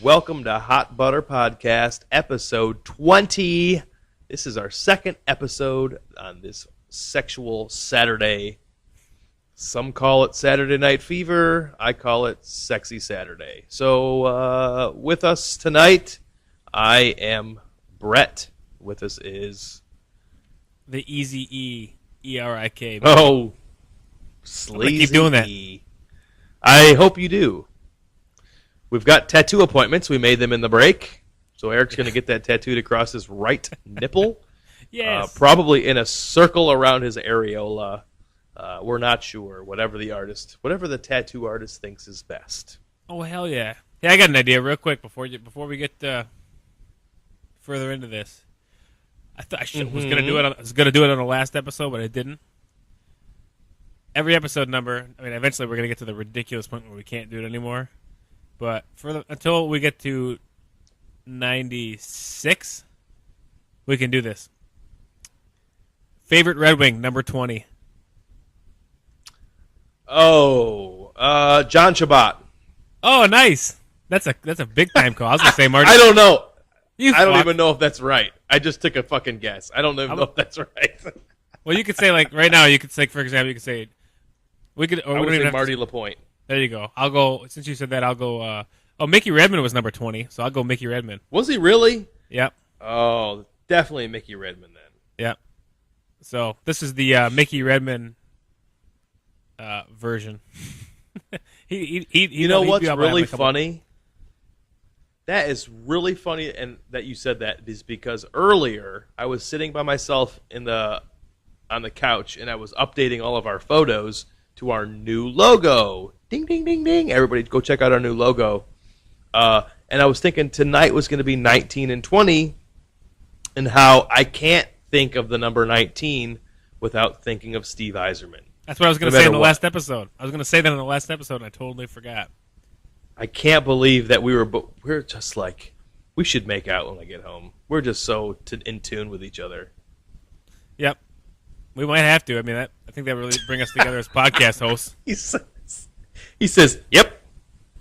Welcome to Hot Butter Podcast, episode 20. This is our second episode on this sexual Saturday. Some call it Saturday Night Fever. I call it Sexy Saturday. So with us tonight, I am Brett. With us is... The Easy E-R-I-K. Oh, sleazy. Keep doing that. I hope you do. We've got tattoo appointments. We made them in the break. So Eric's going to get that tattooed across his right nipple. Yes. Probably in a circle around his areola. We're not sure. Whatever the tattoo artist thinks is best. Oh, hell yeah. Yeah, I got an idea real quick before we get further into this. I thought I was going to do it. I was going to do it on the last episode, but I didn't. Every episode number. I mean, eventually we're going to get to the ridiculous point where we can't do it anymore. But until we get to 96, we can do this. Favorite Red Wing, number 20. Oh, John Shabbat. Oh, nice. That's a big time call. I was going to say Marty. I don't know. I don't fuck. even know if that's right. I just took a fucking guess. I don't even know if that's right. Well, you could say, like, right now, you could say, for example, you could say, we could, or I we would don't even say have Marty to, LaPointe. there you go. I'll go, since you said that, I'll go, Mickey Redmond was number 20, so I'll go Mickey Redmond. Was he really? Yep. Oh, definitely Mickey Redmond then. Yep. So, this is the Mickey Redmond version. You know what's really funny? That is really funny, and that you said that is because earlier I was sitting by myself on the couch, and I was updating all of our photos to our new logo. Ding, ding, ding, ding. Everybody go check out our new logo. And I was thinking tonight was going to be 19 and 20, and how I can't think of the number 19 without thinking of Steve Yzerman. That's what I was going to say in the last episode. I was going to say that in the last episode, and I totally forgot. I can't believe that we're just like, we should make out when I get home. We're just so in tune with each other. Yep. We might have to. I mean, I think that really bring us together as podcast hosts. He says, yep,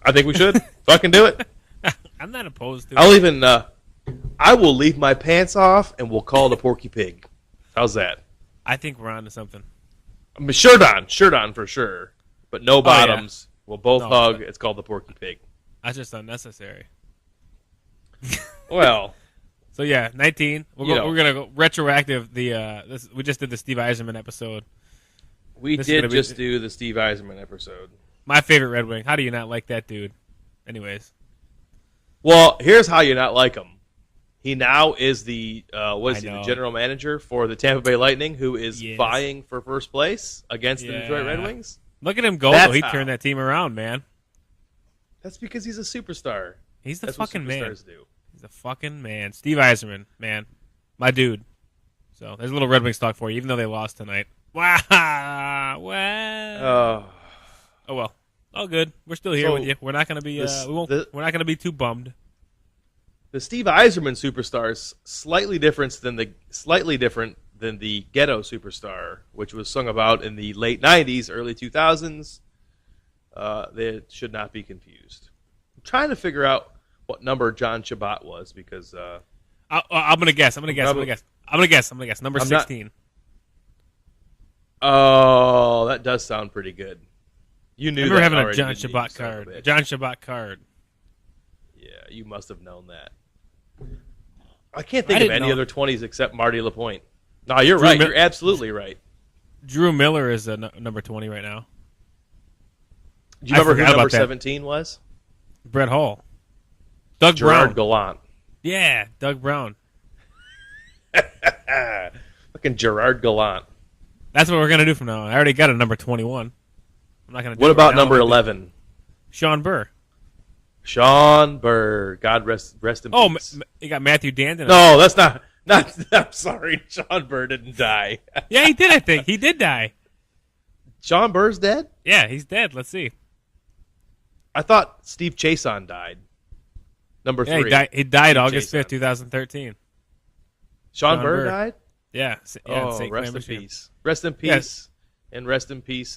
I think we should. Fucking do it. I'm not opposed to I'll it. even, I will leave my pants off and we'll call it a Porky Pig. How's that? I think we're on to something. I mean, shirt on for sure, but no bottoms. Yeah. We'll both hug. It's called the Porky Pig. That's just unnecessary. Well, so yeah, 19. We're gonna go retroactive. We just did the Steve Yzerman episode. We did just do the Steve Yzerman episode. My favorite Red Wing. How do you not like that dude? Anyways. Well, here's how you not like him. He now is the the general manager for the Tampa Bay Lightning, who is vying for first place against the Detroit Red Wings. Look at him go, though. He turned that team around, man. That's because he's a superstar. He's the That's fucking what man. superstars do. He's a fucking man. Steve Yzerman, man. My dude. So, there's a little Red Wings talk for you, even though they lost tonight. Wow. Well. Oh, well. All good. We're still here with you. We're not going to be we're not going to be too bummed. The Steve Yzerman superstar is slightly different than the Ghetto Superstar, which was sung about in the late 90s, early 2000s. They should not be confused. I'm trying to figure out what number John Shabbat was because... I'm going to guess. I'm going to guess. Number 16. Oh, that does sound pretty good. You knew that having already, a John Shabbat card. John Shabbat card. Yeah, you must have known that. I can't think of any other 20s except Marty LaPointe. No, you're right. You're absolutely right. Drew Miller is number 20 right now. Do you remember who number 17 was? Brett Hull. Doug Gerard Brown. Gallant. Yeah, Doug Brown. Fucking Gerard Gallant. That's what we're going to do from now on. I already got a number 21. I'm not going to do What about number 11? Sean Burr. Sean Burr. God rest in peace. You got Matthew Dandon. No, that's not. I'm sorry. Sean Burr didn't die. Yeah, he did, I think. He did die. Sean Burr's dead? Yeah, he's dead. Let's see. I thought Steve Chason died. Number 3. He died August 5th, 2013. Sean Burr died? Yeah. Rest in peace. Rest in peace. Yes. And rest in peace,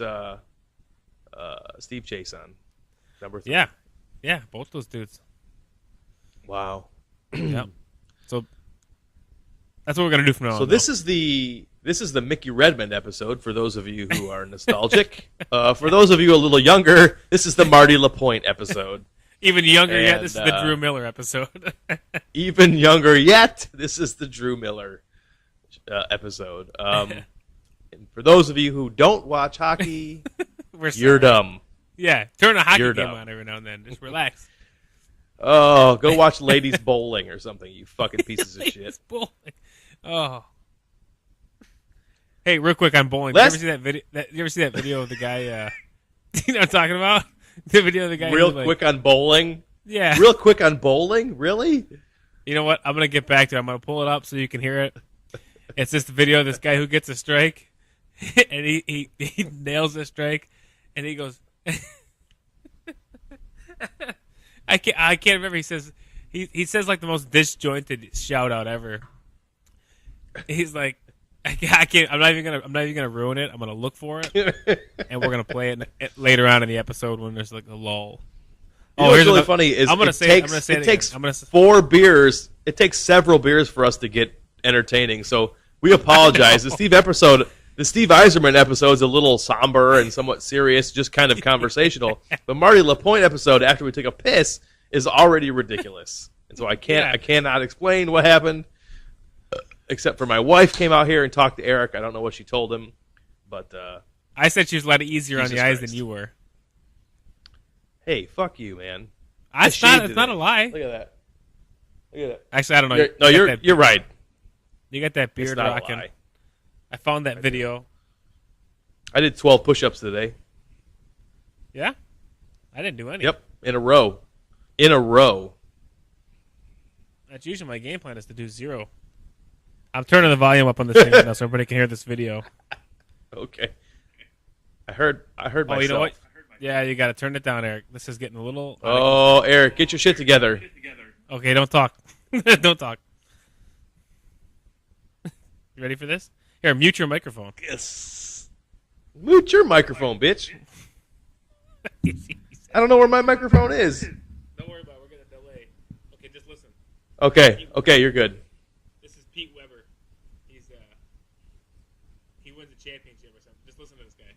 Steve Chason. Number 3. Yeah, both those dudes. Wow. Yep. So that's what we're gonna do from now on. So this is the Mickey Redmond episode for those of you who are nostalgic. For those of you a little younger, this is the Marty Lapointe episode. Even younger yet. And, This is the Drew Miller episode. Even younger yet, this is the Drew Miller episode. And for those of you who don't watch hockey, We're you're sorry. dumb. Yeah, turn a hockey You're game dumb. on every now and then. Just relax. Oh, go watch ladies bowling or something, you fucking pieces of shit. It's bowling. Oh. Hey, real quick on bowling. Let's- Did you ever see that video? You ever see that video of the guy? You know what I'm talking about? The video of the guy. Real who's like- quick on bowling? Yeah. Real quick on bowling? Really? You know what? I'm gonna get back to it. I'm gonna pull it up so you can hear it. It's just the video of this guy who gets a strike, and he nails the strike, and he goes. I can't remember. He says he says like the most disjointed shout out ever. He's like, I can't. I'm not even gonna ruin it. I'm gonna look for it, and we're gonna play it later on in the episode when there's like a lull. You know what's here's really another- funny is I'm gonna it say takes, I'm gonna say it takes again. I'm gonna say- 4 beers. It takes several beers for us to get entertaining. So we apologize. The Steve Eiserman episode is a little somber and somewhat serious, just kind of conversational. The Marty Lapointe episode, after we took a piss, is already ridiculous. And so I cannot explain what happened, except for my wife came out here and talked to Eric. I don't know what she told him, but I said she was a lot easier on the Jesus eyes Christ. than you were. hey, fuck you, man. It's not a lie. Look at that. Look at that. Actually, I don't know. You're right. You got that It's beard not a rocking. lie. I found that video. I did 12 push-ups today. Yeah, I didn't do any. Yep, in a row. In a row. That's usually my game plan is to do 0. I'm turning the volume up on this thing right now so everybody can hear this video. Okay. I heard myself. Oh, you know what? Yeah, you got to turn it down, Eric. This is getting a little. Oh, Eric, get your shit together. Okay, don't talk. Don't talk. You ready for this? Here, mute your microphone. Yes. Mute your microphone, bitch. I don't know where my microphone is. Don't worry about it. We're going to delay. Okay, just listen. Okay, you're good. This is Pete Weber. He wins a championship or something. Just listen to this guy.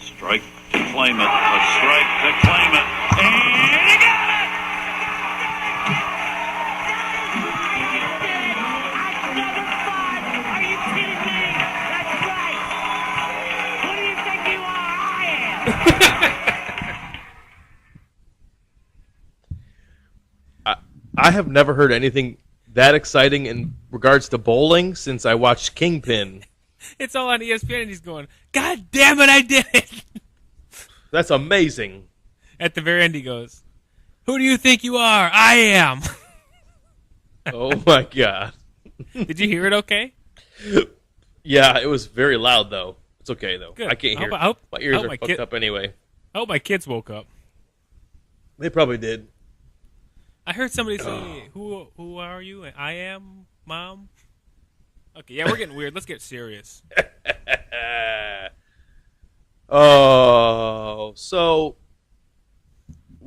Strike to claim it. A strike to claim it. And he got it! Are you kidding me? That's right. Who do you think you are? I am. I have never heard anything that exciting in regards to bowling since I watched Kingpin. It's all on ESPN, and he's going, God damn it, I did it! That's amazing. At the very end, he goes, Who do you think you are? I am. Oh, my God. Did you hear it okay? Yeah, it was very loud, though. It's okay, though. Good. I can't hear. I hope- My I ears hope are my fucked kid- up anyway. I hope my kids woke up. They probably did. I heard somebody say, Who are you? I am, Mom? Okay, yeah, we're getting weird. Let's get serious. Oh, so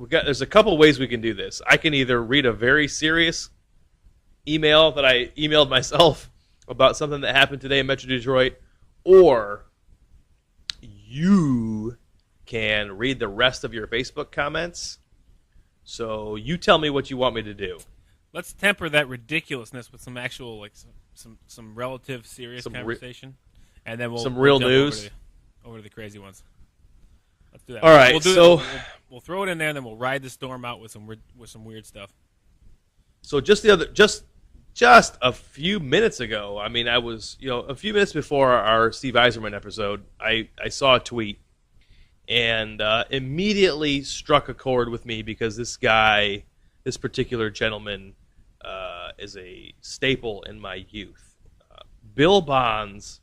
there's a couple ways we can do this. I can either read a very serious email that I emailed myself about something that happened today in Metro Detroit, or you can read the rest of your Facebook comments. So you tell me what you want me to do. Let's temper that ridiculousness with some actual, like, some relative serious Some conversation, and then we'll some real jump news. over to the crazy ones. Let's do that. All right, we'll do so- we'll throw it in there, and then we'll ride the storm out with some weird stuff. So just a few minutes ago, I mean, I was, a few minutes before our Steve Eiserman episode, I saw a tweet and immediately struck a chord with me because this particular gentleman, is a staple in my youth. Bill Bonds,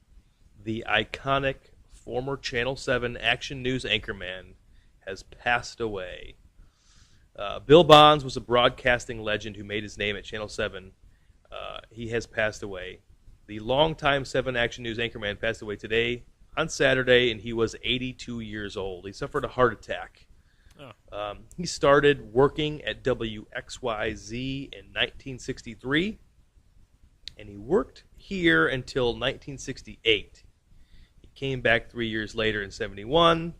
the iconic former Channel 7 Action News anchorman, has passed away. Bill Bonds was a broadcasting legend who made his name at Channel 7. He has passed away. The longtime 7 Action News anchorman passed away today on Saturday, and he was 82 years old. He suffered a heart attack He started working at WXYZ in 1963, and he worked here until 1968. He came back 3 years later in 71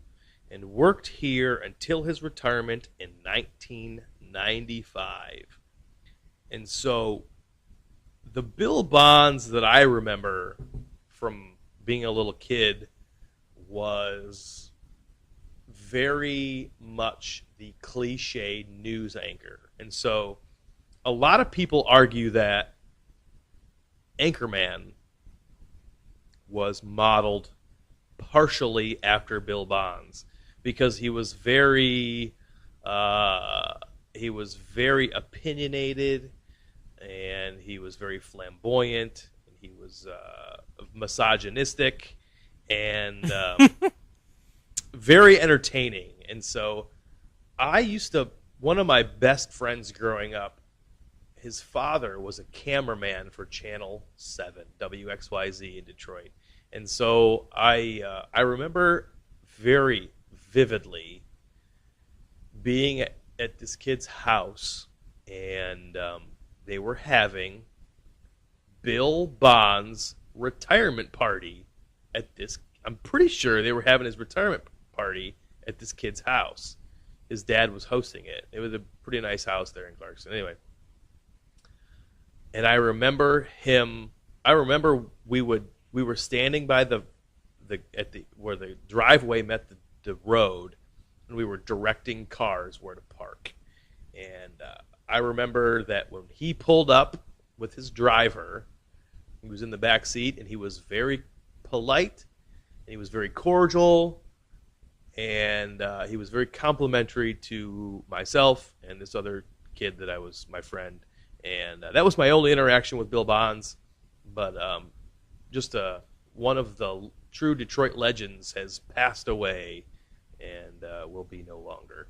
and worked here until his retirement in 1995. And so the Bill Bonds that I remember from being a little kid was very much the cliche news anchor. And so a lot of people argue that Anchorman was modeled partially after Bill Bonds because he was very opinionated, and he was very flamboyant, and he was misogynistic, and very entertaining. And so one of my best friends growing up, his father was a cameraman for Channel 7, WXYZ in Detroit. And so I remember very vividly being at this kid's house, and they were having Bill Bonds' retirement party at this. I'm pretty sure they were having his retirement party at this kid's house. His dad was hosting it. It was a pretty nice house there in Clarkston. Anyway, and I remember we were standing by where the driveway met the road, and we were directing cars where to park. And I remember that when he pulled up with his driver, he was in the back seat, and he was very polite, and he was very cordial, and he was very complimentary to myself and this other kid that was my friend. And that was my only interaction with Bill Bonds. But just one of the true Detroit legends has passed away and will be no longer.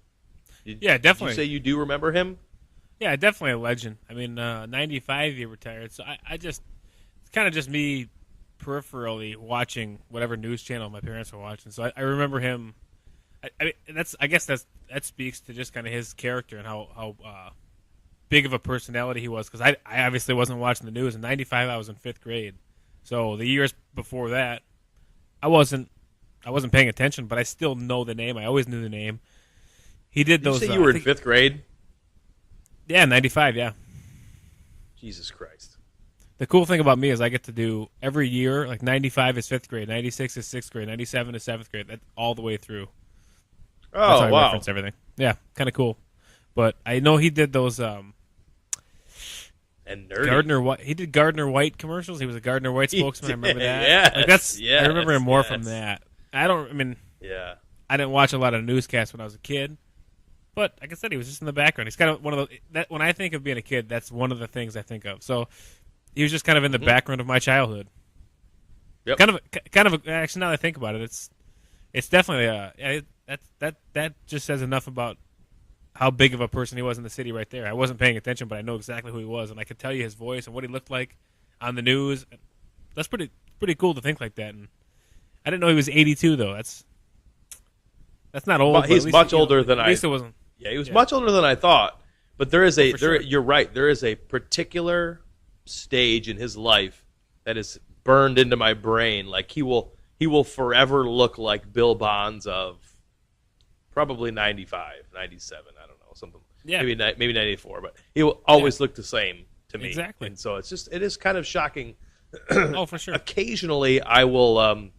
Yeah, definitely. Did you say you do remember him? Yeah, definitely a legend. I mean, 95 he retired, so it's kind of just me peripherally watching whatever news channel my parents were watching. So I remember him. I guess that speaks to just kind of his character and how big of a personality he was. Because I obviously wasn't watching the news in '95. I was in 5th grade, so the years before that, I wasn't paying attention, but I still know the name. I always knew the name. He did those. You say you were in 5th grade? Yeah, 95. Yeah. Jesus Christ. The cool thing about me is I get to do every year, like 95 is 5th grade, 96 is 6th grade, 97 is 7th grade, that all the way through. That's how I wow. reference everything. Yeah, kind of cool. But I know he did those And nerdy. Gardner White. He did Gardner White commercials. He was a Gardner White spokesman. I remember that. Yes, I remember him more from that. I didn't watch a lot of newscasts when I was a kid. But like I said, he was just in the background. He's kind of one of the when I think of being a kid, that's one of the things I think of. So he was just kind of in the background of my childhood. Yep. Actually, now that I think about it, it's definitely that just says enough about how big of a person he was in the city right there. I wasn't paying attention, but I know exactly who he was, and I could tell you his voice and what he looked like on the news. That's pretty cool to think like that. And I didn't know he was 82 though. That's not old. He's much older than at least it wasn't. Yeah, he was much older than I thought. But there is You're right. There is a particular stage in his life that is burned into my brain. Like he will forever look like Bill Bonds of probably 95, 97. I don't know, something. Yeah. Maybe 94. But he will always look the same to me. Exactly. And so it is kind of shocking. Oh, for sure. Occasionally, I will.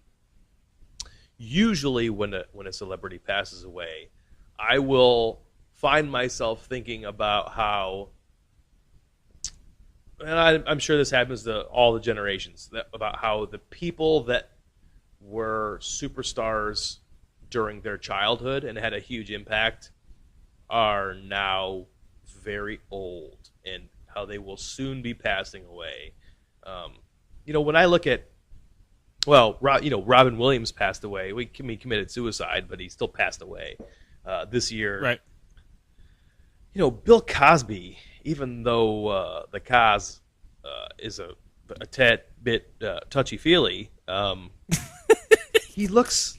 Usually, when a celebrity passes away, I will find myself thinking about how, and I'm sure this happens to all the generations, about how the people that were superstars during their childhood and had a huge impact are now very old, and how they will soon be passing away. When I look at, Robin Williams passed away. He committed suicide, but he still passed away this year. Right. Bill Cosby, even though the Cos is a tad bit touchy-feely, he looks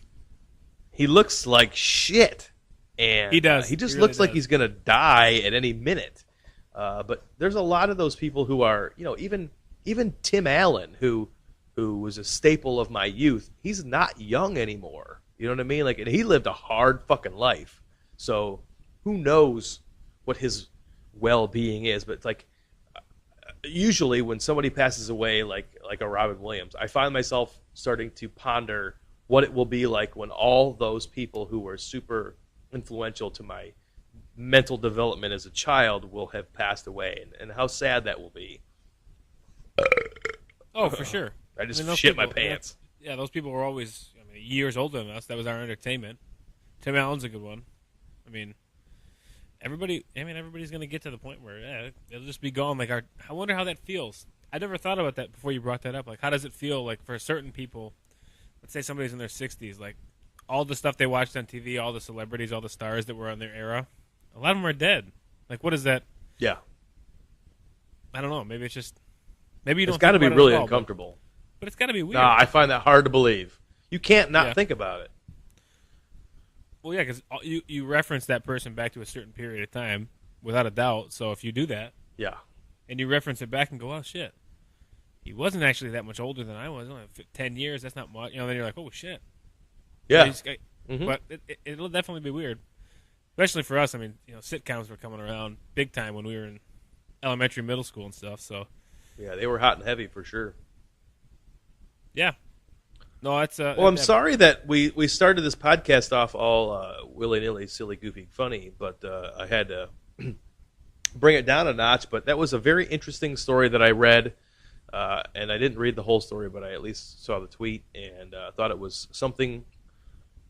like shit. and He does. he just He really looks like does. he's going to die at any minute. But there's a lot of those people who are, even Tim Allen, who was a staple of my youth. He's not young anymore. You know what I mean? Like, and he lived a hard fucking life. So who knows what his well-being is? But it's like, usually when somebody passes away, like a Robin Williams, I find myself starting to ponder what it will be like when all those people who were super influential to my mental development as a child will have passed away, and how sad that will be. Oh, for sure. I just those shit my people- pants. Yeah, those people were always years older than us. That was our entertainment. Tim Allen's a good one. Everybody's going to get to the point where they'll just be gone. Like, I wonder how that feels. I never thought about that before you brought that up. Like, how does it feel like for certain people? Let's say somebody's in their 60s, like all the stuff they watched on TV, all the celebrities, all the stars that were on their era, a lot of them are dead. Like, what is that? Yeah, I don't know. Maybe it's just maybe you don't. it's got to think be about it really at all, uncomfortable. but it's got to be weird. Nah, I find that hard to believe. You can't not Yeah. think about it. Well, yeah, because you reference that person back to a certain period of time, without a doubt. So if you do that, Yeah, and you reference it back and go, oh, shit, he wasn't actually that much older than I was. Only 10 years, that's not much. Then you're like, oh, shit. yeah. Mhm. But it'll definitely be weird. Especially for us. Sitcoms were coming around big time when we were in elementary, middle school and stuff. So, Yeah, they were hot and heavy for sure. yeah. No, that's... Well, I'm sorry that we started this podcast off all willy-nilly, silly, goofy, funny, but I had to bring it down a notch. But that was a very interesting story that I read, and I didn't read the whole story, but I at least saw the tweet and thought it was something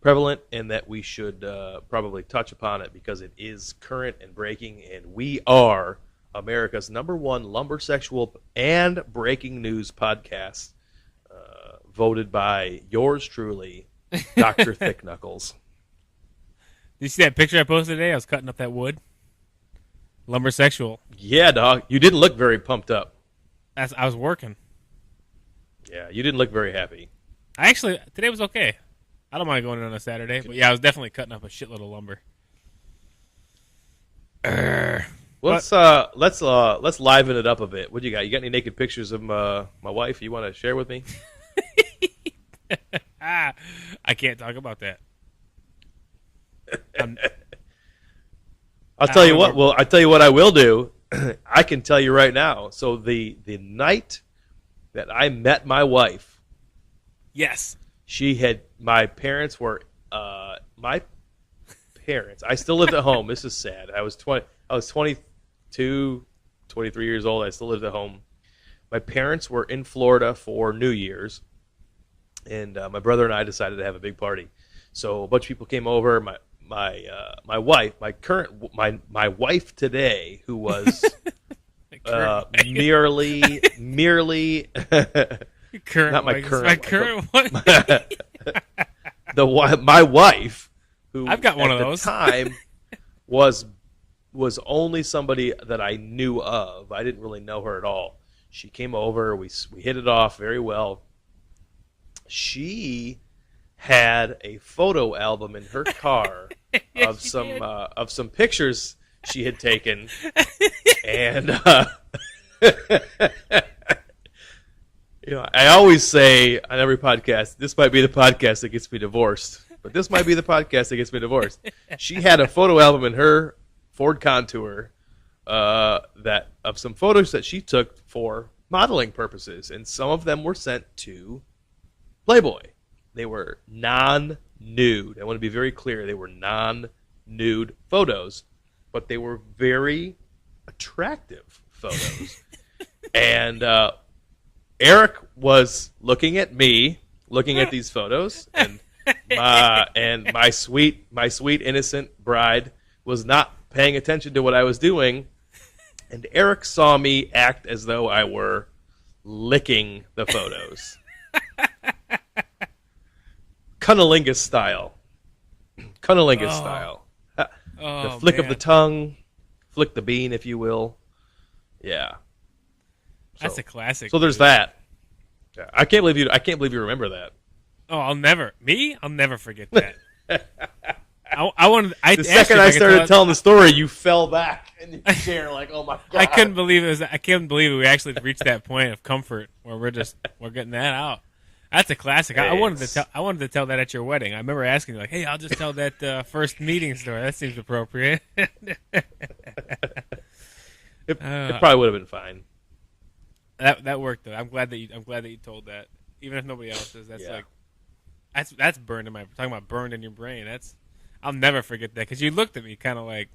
prevalent and that we should probably touch upon it because it is current and breaking, and we are America's #1 lumbersexual and breaking news podcast. Voted by yours truly, Dr. Thick Knuckles. Did you see that picture I posted today? I was cutting up that wood. Lumbersexual. Yeah, dog. You didn't look very pumped up. I was working. Yeah, you didn't look very happy. Today was okay. I don't mind going in on a Saturday, but yeah, I was definitely cutting up a shitload of lumber. Let's liven it up a bit. What do you got? You got any naked pictures of my wife you want to share with me? I can't talk about that. I'll tell you what. Well, I tell you what I will do. I can tell you right now. So the night that I met my wife, Yes. my parents were my parents. I still lived at home. This is sad. I was 22, 23 years old. I still lived at home. My parents were in Florida for New Year's, and my brother and I decided to have a big party. So a bunch of people came over. My wife, my wife today, who was merely Current not my wife. current My wife, current one. my wife, who I've got one at of the those. time was only somebody that I knew of. I didn't really know her at all. She came over. We hit it off very well. She had a photo album in her car of some pictures she had taken, and I always say on every podcast, this might be the podcast that gets me divorced, but this might be the podcast that gets me divorced. She had a photo album in her Ford Contour that of some photos that she took for modeling purposes, and some of them were sent to Playboy. They were non-nude. I want to be very clear. They were non-nude photos, but they were very attractive photos. And Eric was looking at me, looking at these photos, and my sweet innocent bride was not paying attention to what I was doing. And Eric saw me act as though I were licking the photos. Cunnilingus style. Cunnilingus style. The flick of the tongue, flick the bean, if you will. Yeah. That's a classic. So there's dude. that. Yeah, I can't believe you remember that. Oh, I'll never forget that. I wanted. The second I started telling the story, you fell back in your chair like, "Oh my god!" I couldn't believe it. I couldn't believe it. We actually reached that point of comfort where we're getting that out. That's a classic. I wanted to tell that at your wedding. I remember asking you, like, "Hey, I'll just tell that first meeting story. That seems appropriate." It probably would have been fine. That worked though. I'm glad that you told that. Even if nobody else does, that's burned in my. Talking about burned in your brain. I'll never forget that because you looked at me kind of like,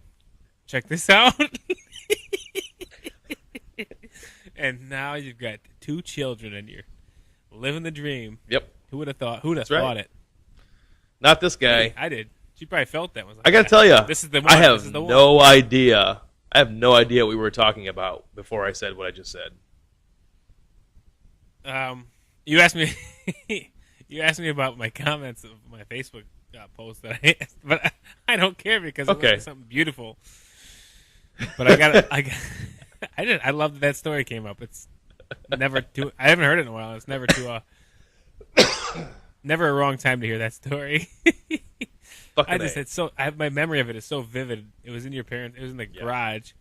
check this out. And now you've got 2 children and you're living the dream. Yep. Who would have thought? Who'd have thought it? Not this guy. I did. She probably felt that. Was like, I gotta tell you, this is the one. I have no idea. I have no idea what we were talking about before I said what I just said. You asked me. You asked me about my comments of my Facebook post that I asked, but I don't care because it was something beautiful. But I love that story came up. It's never too. I haven't heard it in a while. It's never too. Never a wrong time to hear that story. My memory of it is so vivid. It was in your parents. It was in the garage.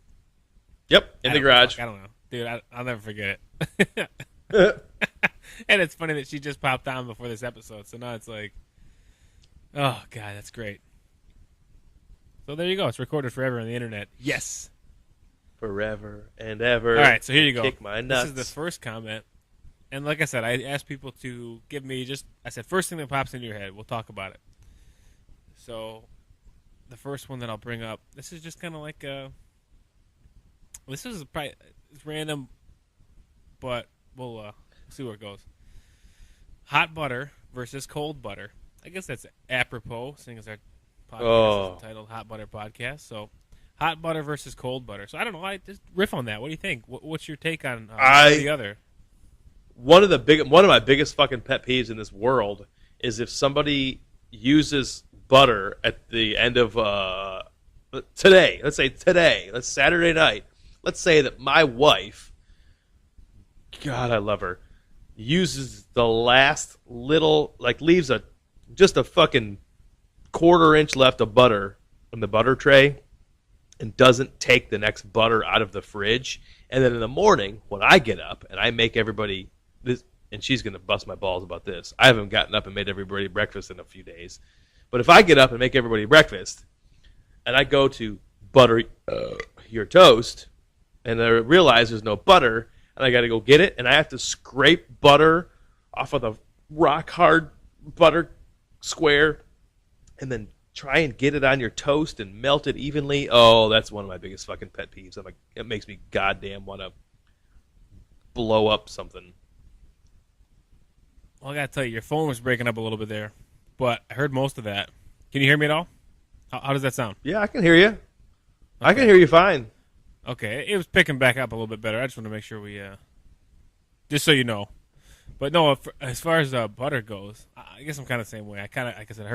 Yep, in the garage. I don't know, dude. I'll never forget it. And it's funny that she just popped on before this episode, so now it's like, oh god, that's great. So there you go. It's recorded forever on the internet. Yes, forever and ever. All right, so here you go. Kick my nuts. This is the first comment, and like I said, I asked people to give me I said first thing that pops into your head. We'll talk about it. So, the first one that I'll bring up. This is just kind of like this is probably it's random, but we'll see where it goes. Hot butter versus cold butter. I guess that's apropos, seeing as our podcast is entitled Hot Butter Podcast. So, hot butter versus cold butter. So, I don't know. I just riff on that. What do you think? What's your take on the other? One of my biggest fucking pet peeves in this world is if somebody uses butter at the end of today. Let's say today. Let's Saturday night. Let's say that my wife, God, I love her, uses the last little, like leaves just a fucking quarter-inch left of butter in the butter tray and doesn't take the next butter out of the fridge. And then in the morning, when I get up and I make everybody this, and she's going to bust my balls about this. I haven't gotten up and made everybody breakfast in a few days. But if I get up and make everybody breakfast and I go to butter your toast and I realize there's no butter, and I got to go get it, and I have to scrape butter off of the rock-hard butter square and then try and get it on your toast and melt it evenly. Oh, that's one of my biggest fucking pet peeves. It makes me goddamn want to blow up something. Well, I got to tell you, your phone was breaking up a little bit there, but I heard most of that. Can you hear me at all? How does that sound? Yeah, I can hear you. Okay. I can hear you fine. Okay, it was picking back up a little bit better. I just want to make sure we, just so you know. But no, as far as butter goes, I guess I'm kind of the same way. Like I said, I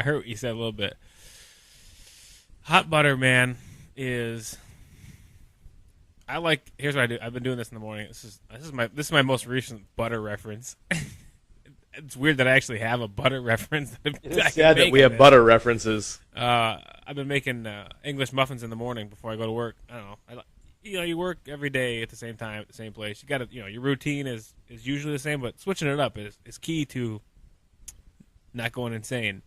heard what you said a little bit. Hot butter, man, is. Here's what I do. I've been doing this in the morning. This is my most recent butter reference. It's weird that I actually have a butter reference. It's sad that we have butter references. I've been making English muffins in the morning before I go to work. I don't know. You work every day at the same time at the same place. You got to, your routine is usually the same, but switching it up is key to not going insane.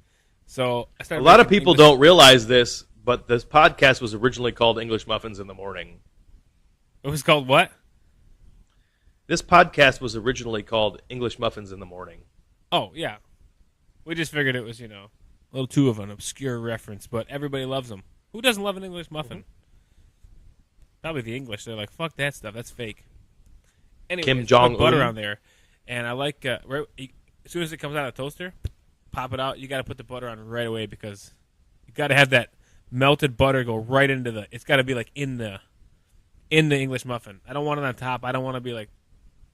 So I started. A lot of people don't realize this, but this podcast was originally called English Muffins in the Morning. It was called what? This podcast was originally called English Muffins in the Morning. Oh, yeah. We just figured it was, a little too of an obscure reference, but everybody loves them. Who doesn't love an English muffin? Mm-hmm. Probably the English. They're like, fuck that stuff. That's fake. Anyway, Kim Jong-un. Butter on there. And I like, as soon as it comes out of the toaster, pop it out. You got to put the butter on right away because you got to have that melted butter go right into it's got to be like in the English muffin. I don't want it on top. I don't want to be like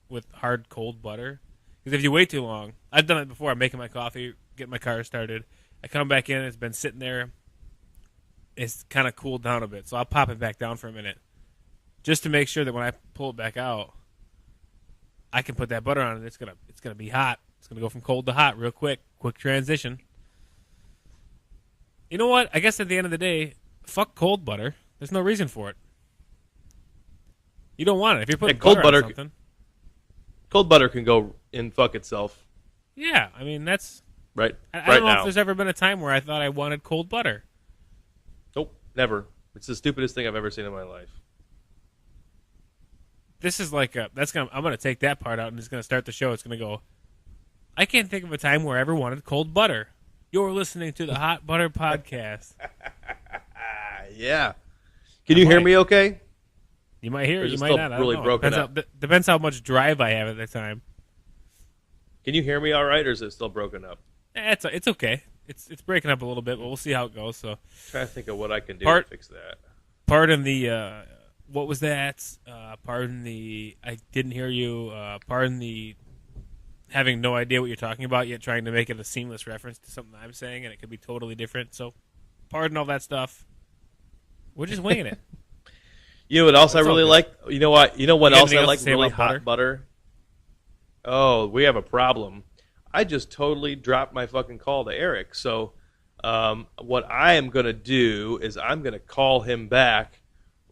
with hard cold butter. Because if you wait too long, I've done it before. I'm making my coffee, getting my car started. I come back in, it's been sitting there. It's kind of cooled down a bit, so I'll pop it back down for a minute, just to make sure that when I pull it back out, I can put that butter on it. It's gonna be hot. It's gonna go from cold to hot real quick. Quick transition. You know what? I guess at the end of the day, fuck cold butter. There's no reason for it. You don't want it if you're putting cold butter on butter- something. Cold butter can go and fuck itself Yeah, I mean that's. right I right don't know now. if there's ever been a time where I thought I wanted cold butter. Nope, never. It's the stupidest thing I've ever seen in my life. This is like I'm gonna take that part out and it's gonna start the show. It's gonna go. I can't think of a time where I ever wanted cold butter. You're listening to the Hot Butter Podcast. Yeah. Can you hear might. me okay? You might hear Or it, is you it might still not. I don't really know. broken Depends how much drive I have at that time. Can you hear me all right, or is it still broken up? It's okay. It's breaking up a little bit, but we'll see how it goes. So, trying to think of what I can do Part- to fix that. pardon the what was that? Pardon the I didn't hear you. Pardon the having no idea what you're talking about yet trying to make it a seamless reference to something I'm saying and it could be totally different. So, pardon all that stuff. We're just winging it. You know what else I It's all really good. like? You know what? You know what You got else I anything else like? to say Really about hot butter. Oh, we have a problem. I just totally dropped my fucking call to Eric. So, what I am gonna do is I'm gonna call him back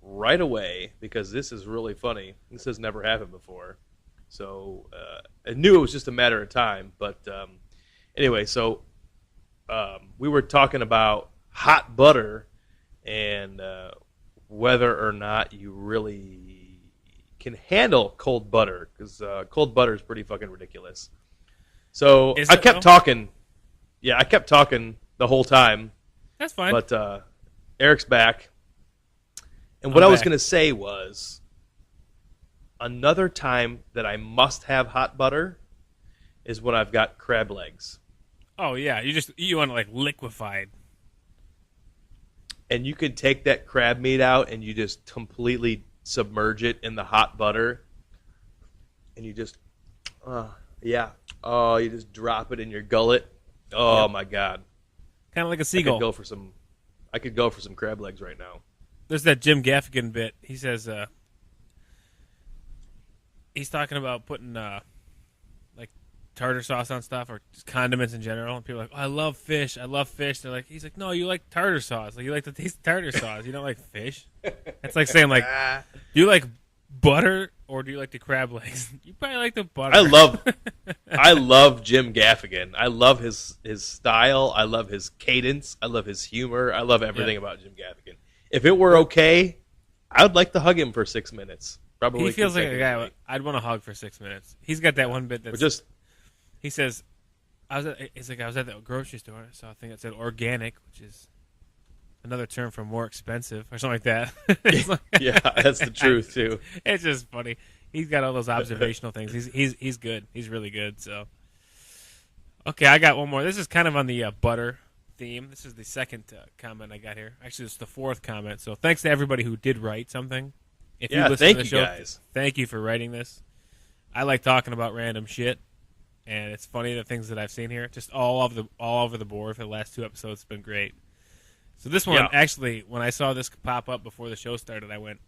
right away because this is really funny. This has never happened before. So I knew it was just a matter of time. But anyway, so we were talking about hot butter and whether or not you really can handle cold butter because cold butter is pretty fucking ridiculous. So Is I it, kept though? talking. Yeah, I kept talking the whole time. That's fine. But Eric's back. And I'm what I was back. going to say was another time that I must have hot butter is when I've got crab legs. Oh yeah, you want it like liquefied. And you can take that crab meat out and you just completely submerge it in the hot butter. And you just, you just drop it in your gullet. Oh, Yep. my God. Kind of like a I seagull. could go for some crab legs right now. There's that Jim Gaffigan bit. He says he's talking about putting like tartar sauce on stuff or just condiments in general, and people are like, "Oh, I love fish. They're like, he's like, "No, you like tartar sauce. Like you like the taste of tartar sauce. You don't like fish." It's like saying like, "Do you like butter or do you like the crab legs?" You probably like the butter. I love Jim Gaffigan. I love his style. I love his cadence. I love his humor. I love everything Yeah. about Jim Gaffigan. If it were okay, I would like to hug him for 6 minutes. Probably He feels like a guy consecutively. I'd want to hug for 6 minutes. He's got that one bit Or that's just he says, I was at the grocery store, I saw a thing that said organic, which is another term for more expensive or something like that. It's like- yeah, that's the truth too. It's just funny. He's got all those observational things. He's good. He's really good. So, okay, I got one more. This is kind of on the butter theme. This is the second comment I got here. Actually, it's the fourth comment. So, thanks to everybody who did write something. If Yeah, listen thank to the you show, guys. thank you for writing this. I like talking about random shit, and it's funny the things that I've seen here. Just all over the board for the last 2 episodes. It's been great. So this one, Yeah. actually, when I saw this pop up before the show started, I went,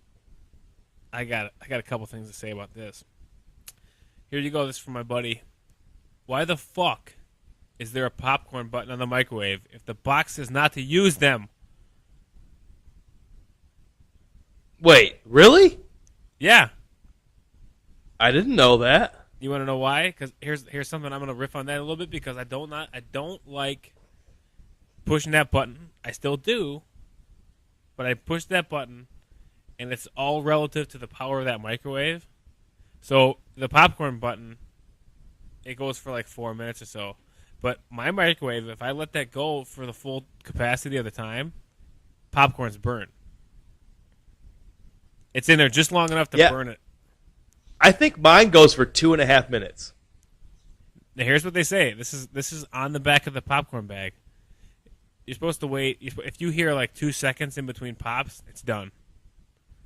I got a couple things to say about this. Here you go. This is from my buddy. Why the fuck is there a popcorn button on the microwave if the box says not to use them? Wait, really? Yeah. I didn't know that. You want to know why? Because here's something I'm gonna riff on that a little bit because I don't like pushing that button. I still do, but I push that button, and it's all relative to the power of that microwave. So the popcorn button, it goes for like 4 minutes or so. But my microwave, if I let that go for the full capacity of the time, popcorn's burnt. It's in there just long enough to Yeah. burn it. I think mine goes for 2.5 minutes. Now here's what they say. This is on the back of the popcorn bag. You're supposed to wait. If you hear like 2 seconds in between pops, it's done.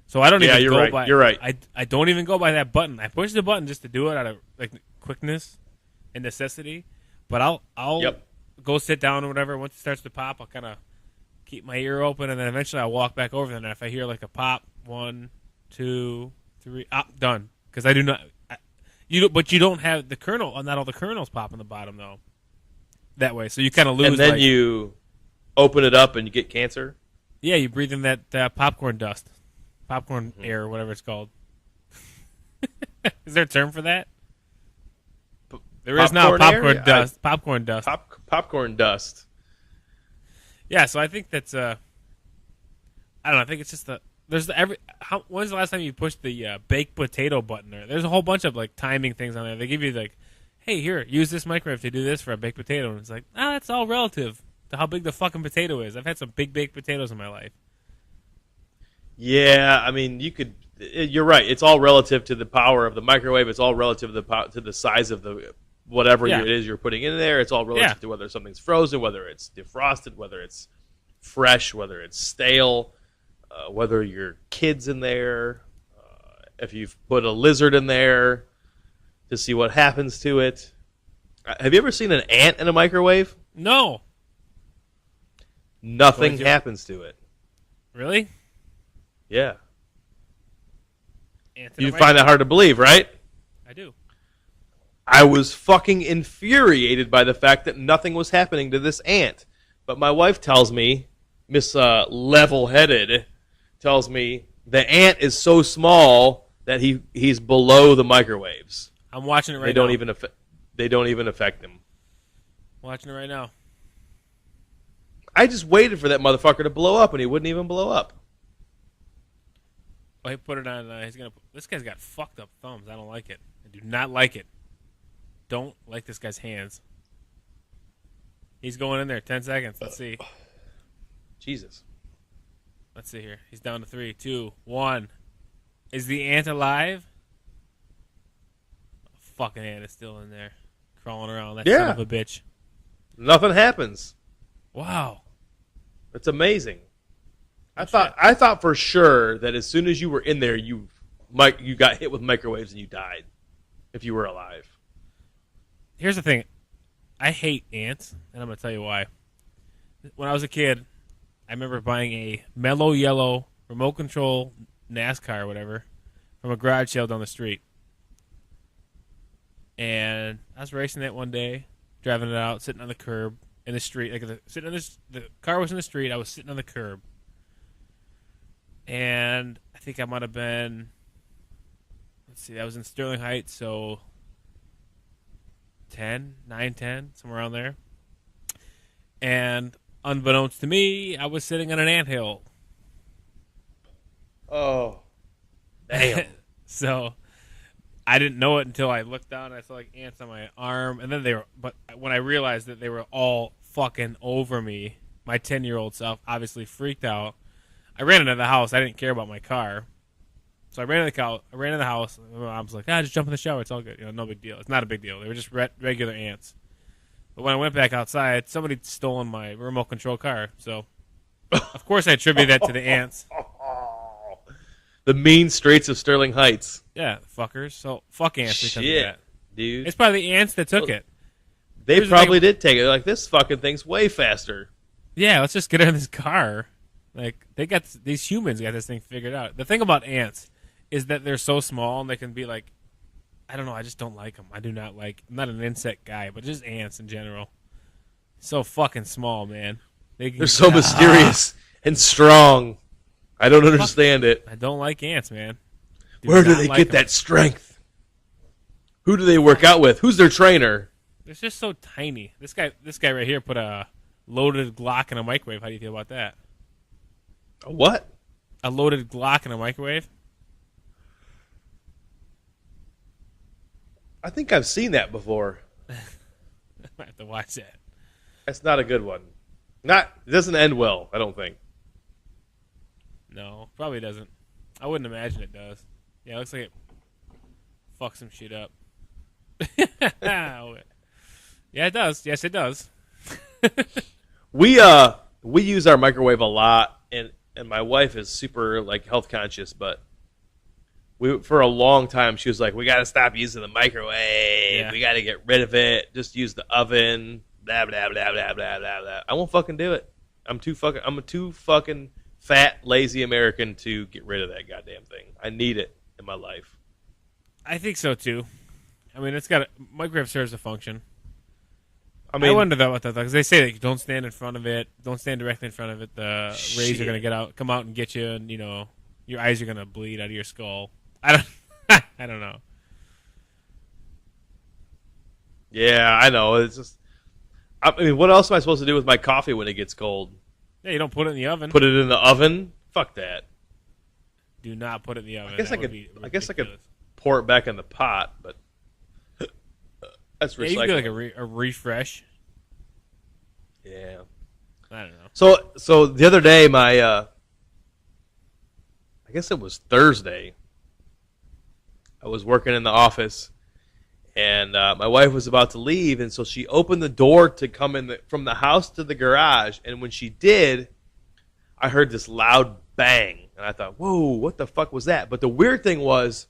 So I don't Yeah, even you're go right. by. You're right. I don't even go by that button. I push the button just to do it out of like quickness and necessity. But I'll Yep. go sit down or whatever. Once it starts to pop, I'll kind of keep my ear open, and then eventually I'll walk back over there. And if I hear like a pop, 1, 2, 3, done. Because I do not. But you don't have the kernel. Not all the kernels pop in the bottom though. That way, so you kind of lose. And then like, open it up and you get cancer? Yeah, you breathe in that popcorn dust, popcorn air, whatever it's called. Is there a term for that? There is now popcorn air? popcorn Yeah, dust. Popcorn dust. Popcorn dust. Yeah, so I think that's I don't know. I think it's just when's the last time you pushed the baked potato button there? There's a whole bunch of like timing things on there. They give you like, hey, here, use this microwave to do this for a baked potato, and it's like, that's all relative to how big the fucking potato is. I've had some big baked potatoes in my life. Yeah, I mean, you're right. It's all relative to the power of the microwave. It's all relative to the size of the whatever Yeah. it is you're putting in there. It's all relative Yeah. to whether something's frozen, whether it's defrosted, whether it's fresh, whether it's stale, whether your kid's in there, if you've put a lizard in there to see what happens to it. Have you ever seen an ant in a microwave? No, Nothing Would you? happens to it. really? Yeah. Ants in a You find that hard to believe, right? I do. I was fucking infuriated by the fact that nothing was happening to this ant. But my wife tells me, Miss Level-Headed, tells me the ant is so small that he's below the microwaves. I'm watching it right They now. don't even affect him. Watching it right now. I just waited for that motherfucker to blow up, and he wouldn't even blow up. Oh, he put it on. This guy's got fucked up thumbs. I don't like it. I do not like it. Don't like this guy's hands. He's going in there. 10 seconds. Let's see. Jesus. Let's see here. He's down to 3, 2, 1. Is the ant alive? Fucking ant is still in there, crawling around. That son Yeah. of a bitch. Nothing happens. Wow. It's amazing. I thought for sure that as soon as you were in there, you got hit with microwaves and you died if you were alive. Here's the thing. I hate ants, and I'm going to tell you why. When I was a kid, I remember buying a mellow yellow remote control NASCAR or whatever from a garage sale down the street. And I was racing that one day, driving it out, sitting on the curb in the street. The car was in the street. I was sitting on the curb. And I think I might have been, I was in Sterling Heights, so 9, 10, somewhere around there. And unbeknownst to me, I was sitting on an anthill. Oh, damn. So I didn't know it until I looked down and I saw like ants on my arm. And then but when I realized that they were all fucking over me, my 10-year-old self obviously freaked out. I ran into the house. I didn't care about my car. So I ran into the house. My mom's like, just jump in the shower. It's all good. No big deal. It's not a big deal. They were just regular ants. But when I went back outside, somebody had stolen my remote control car. So, of course, I attribute that to the ants. The mean streets of Sterling Heights. Yeah, fuckers. So, fuck ants because of Shit, that. dude. It's probably the ants that took it. They Here's the probably thing- did take it. They're like, this fucking thing's way faster. Yeah, let's just get in this car. Like, these humans got this thing figured out. The thing about ants is that they're so small and they can be like, I don't know, I just don't like them. I'm not an insect guy, but just ants in general. So fucking small, man. They're so mysterious and strong. I don't understand it. I don't like ants, man. Where do not they like get 'em. that strength? Who do they work out with? Who's their trainer? They're just so tiny. This guy right here put a loaded Glock in a microwave. How do you feel about that? A what? A loaded Glock in a microwave? I think I've seen that before. I have to watch that. That's not a good one. It doesn't end well, I don't think. No, probably doesn't. I wouldn't imagine it does. Yeah, it looks like it fucks some shit up. Yeah, it does. Yes, it does. We use our microwave a lot, and my wife is super like health conscious, but for a long time she was like, we got to stop using the microwave. Yeah. We got to get rid of it. Just use the oven. Blah blah blah blah blah blah blah. I won't fucking do it. I'm a too fucking fat, lazy American to get rid of that goddamn thing. I need it in my life. I think so too. I mean, microwave serves a function. I I mean, wonder about that because they say that don't stand in front of it, don't stand directly in front of it. The rays are Shit. gonna come out and get you, and your eyes are gonna bleed out of your skull. I don't, I don't know. yeah, I know. It's just, I mean, what else am I supposed to do with my coffee when it gets cold? Yeah, you don't put it in the oven. Put it in the oven? Fuck that. Do not put it in the oven. I guess That I would could. be I guess I could ridiculous. pour it back in the pot, but that's Yeah, you can do like recycling. a refresh. Yeah. I don't know. So the other day, my I guess it was Thursday. I was working in the office, and my wife was about to leave, and so she opened the door to come in from the house to the garage. And when she did, I heard this loud bang, and I thought, "Whoa, what the fuck was that?" But the weird thing was,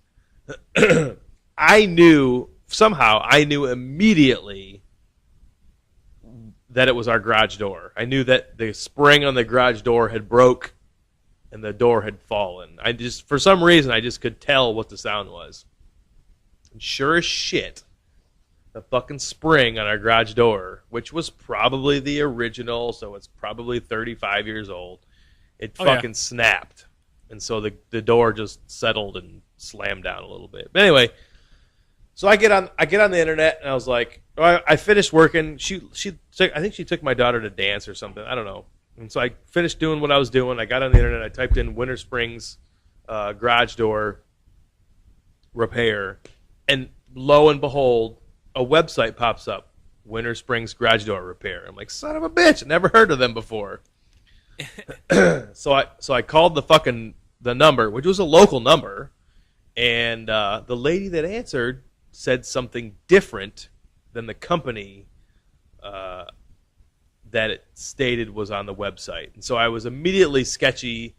I knew immediately that it was our garage door. I knew that the spring on the garage door had broke and the door had fallen. For some reason, I just could tell what the sound was. And sure as shit, the fucking spring on our garage door, which was probably the original, so it's probably 35 years old, it fucking snapped. And so the door just settled and slammed down a little bit. But anyway, so I get on the internet and I was like, I finished working. I think she took my daughter to dance or something. I don't know. And so I finished doing what I was doing. I got on the internet. I typed in Winter Springs garage door repair, and lo and behold, a website pops up, Winter Springs garage door repair. I'm like, son of a bitch! I never heard of them before. So I called the number, which was a local number, and the lady that answered said something different than the company that it stated was on the website. And so I was immediately sketchy.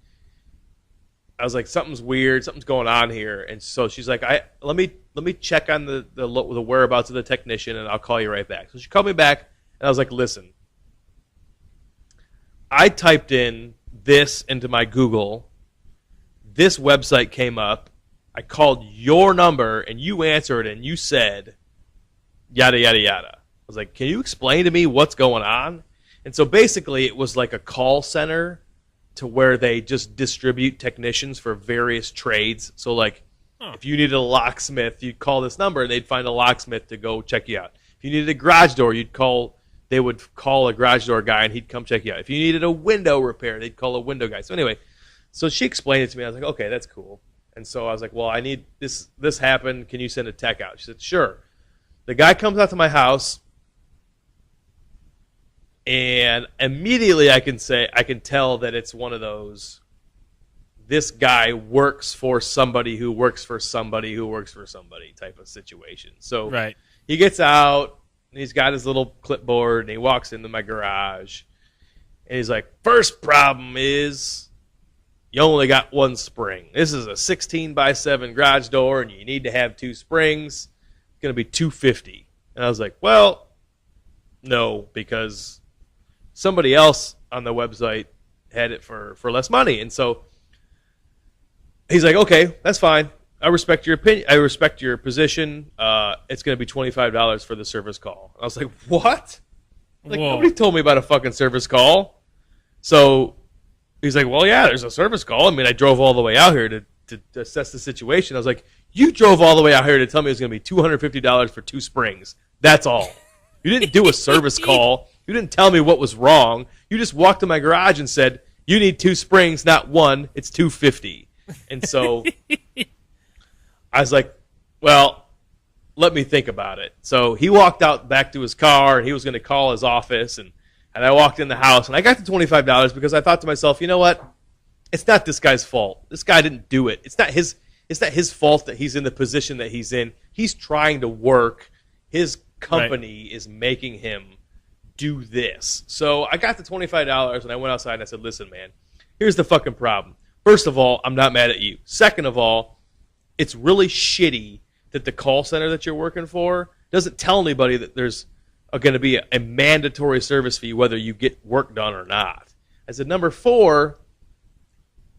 I was like, something's weird, something's going on here. And so she's like, let me check on the whereabouts of the technician, and I'll call you right back. So she called me back, and I was like, listen, I typed in this into my Google. This website came up. I called your number, and you answered, and you said, yada, yada, yada. I was like, can you explain to me what's going on? And so basically it was like a call center to where they just distribute technicians for various trades. So like if you needed a locksmith, you'd call this number, and they'd find a locksmith to go check you out. If you needed a garage door, they would call a garage door guy, and he'd come check you out. If you needed a window repair, they'd call a window guy. So anyway, so she explained it to me. I was like, okay, that's cool. And so I was like, well, I need this happened. Can you send a tech out? She said, sure. The guy comes out to my house, and immediately I can tell that it's one of those, this guy works for somebody who works for somebody who works for somebody type of situation. So Right. he gets out, and he's got his little clipboard, and he walks into my garage, and he's like, first problem is you only got one spring. This is a 16x7 garage door, and you need to have 2 springs. It's going to be $250. And I was like, well, no, because somebody else on the website had it for less money. And so he's like, okay, that's fine. I respect your opinion. I respect your position. It's going to be $25 for the service call. I was like, what? Like, Whoa. nobody told me about a fucking service call. So he's like, well, yeah, there's a service call. I mean, I drove all the way out here to assess the situation. I was like, you drove all the way out here to tell me it was going to be $250 for 2 springs. That's all. You didn't do a service call. You didn't tell me what was wrong. You just walked to my garage and said, you need 2 springs, not 1. It's $250. And so I was like, well, let me think about it. So he walked out back to his car, and he was going to call his office, and I walked in the house, and I got the $25 because I thought to myself, you know what? It's not this guy's fault. This guy didn't do it. It's not his fault that he's in the position that he's in. He's trying to work. His company is making him do this. So I got the $25, and I went outside, and I said, listen, man, here's the fucking problem. First of all, I'm not mad at you. Second of all, it's really shitty that the call center that you're working for doesn't tell anybody that there's going to be a mandatory service fee whether you get work done or not. I said, number 4,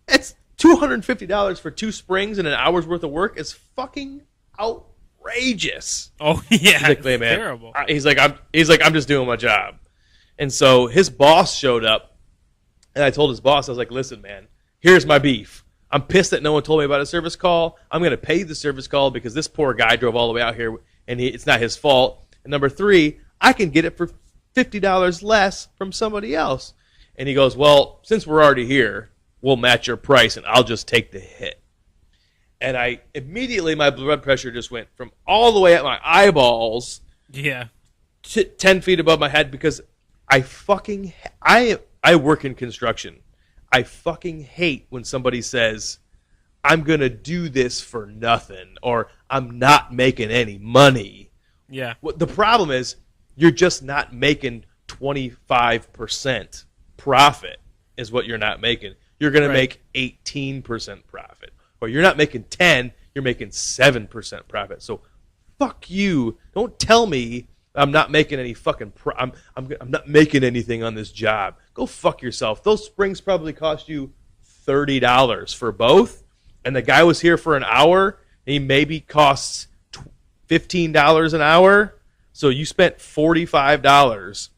it's $250 for 2 springs and an hour's worth of work is fucking outrageous. outrageous. Oh yeah, He's like, "Hey, man." terrible. He's like, I'm just doing my job. And so his boss showed up, and I told his boss, I was like, listen, man, here's my beef. I'm pissed that no one told me about a service call. I'm going to pay the service call because this poor guy drove all the way out here, and it's not his fault. And number 3, I can get it for $50 less from somebody else. And he goes, well, since we're already here, we'll match your price, and I'll just take the hit. And I immediately, my blood pressure just went from all the way at my eyeballs Yeah. to 10 feet above my head because I work in construction. I fucking hate when somebody says, I'm going to do this for nothing, or I'm not making any money. Yeah. What the problem is, you're just not making 25% profit is what you're not making. You're going to make 18% profit. Or you're not making 10, you're making 7% profit. So fuck you. Don't tell me I'm not making any fucking I'm not making anything on this job. Go fuck yourself. Those springs probably cost you $30 for both, and the guy was here for an hour, and he maybe costs $15 an hour. So you spent $45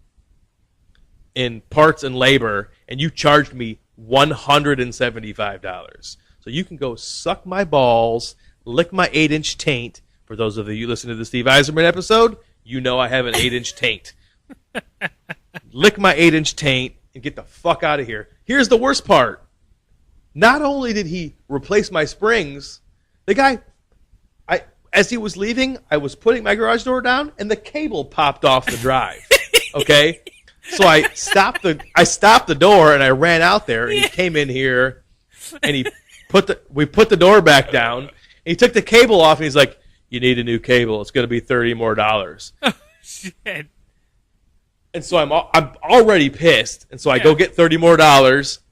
in parts and labor, and you charged me $175. So you can go suck my balls, lick my 8-inch taint. For those of you listening to the Steve Eiserman episode, you know I have an 8-inch taint. Lick my 8-inch taint and get the fuck out of here. Here's the worst part. Not only did he replace my springs, the guy, as he was leaving, I was putting my garage door down, and the cable popped off the drive. Okay? So I stopped the door, and I ran out there, and he came in here, and we put the door back down, and he took the cable off, and he's like, you need a new cable. It's going to be $30 more. Shit. And so I'm already pissed, and so I go get $30 more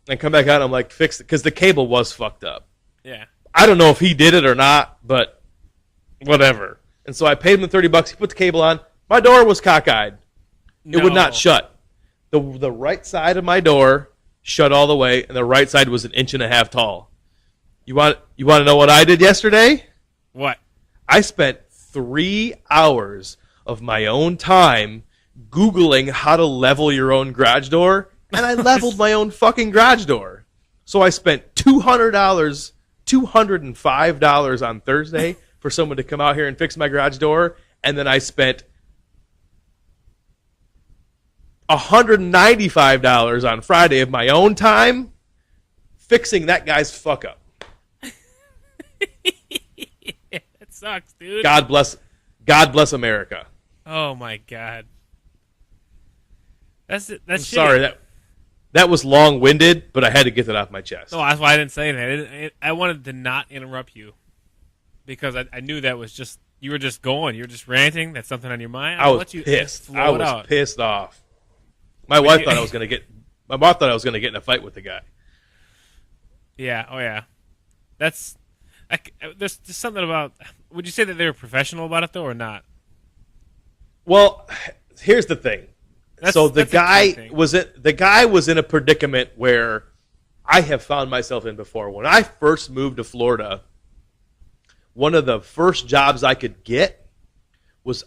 and come back out, and I'm like, fix it, because the cable was fucked up. Yeah. I don't know if he did it or not, but whatever. And so I paid him the $30. He put the cable on. My door was cockeyed. It would not shut. The right side of my door shut all the way, and the right side was 1.5 inches tall. You want to know what I did yesterday? What? I spent 3 hours of my own time Googling how to level your own garage door, and I leveled my own fucking garage door. So I spent $205 on Thursday for someone to come out here and fix my garage door, and then I spent $195 on Friday of my own time fixing that guy's fuck up. That sucks, dude. God bless America. Oh my god. That's I'm shitty. sorry that was long-winded, but I had to get that off my chest. No, that's why I didn't say that. I wanted to not interrupt you because I knew that was just you were just going. You were just ranting. That's something on your mind. I was let you pissed. flow I it was out. pissed off. My wife thought I was going to get in a fight with the guy. Yeah. Oh yeah. There's just something about. Would you say that they were professional about it though, or not? Well, here's the thing. So the that's a guy key thing. was in a predicament where I have found myself in before. When I first moved to Florida, one of the first jobs I could get was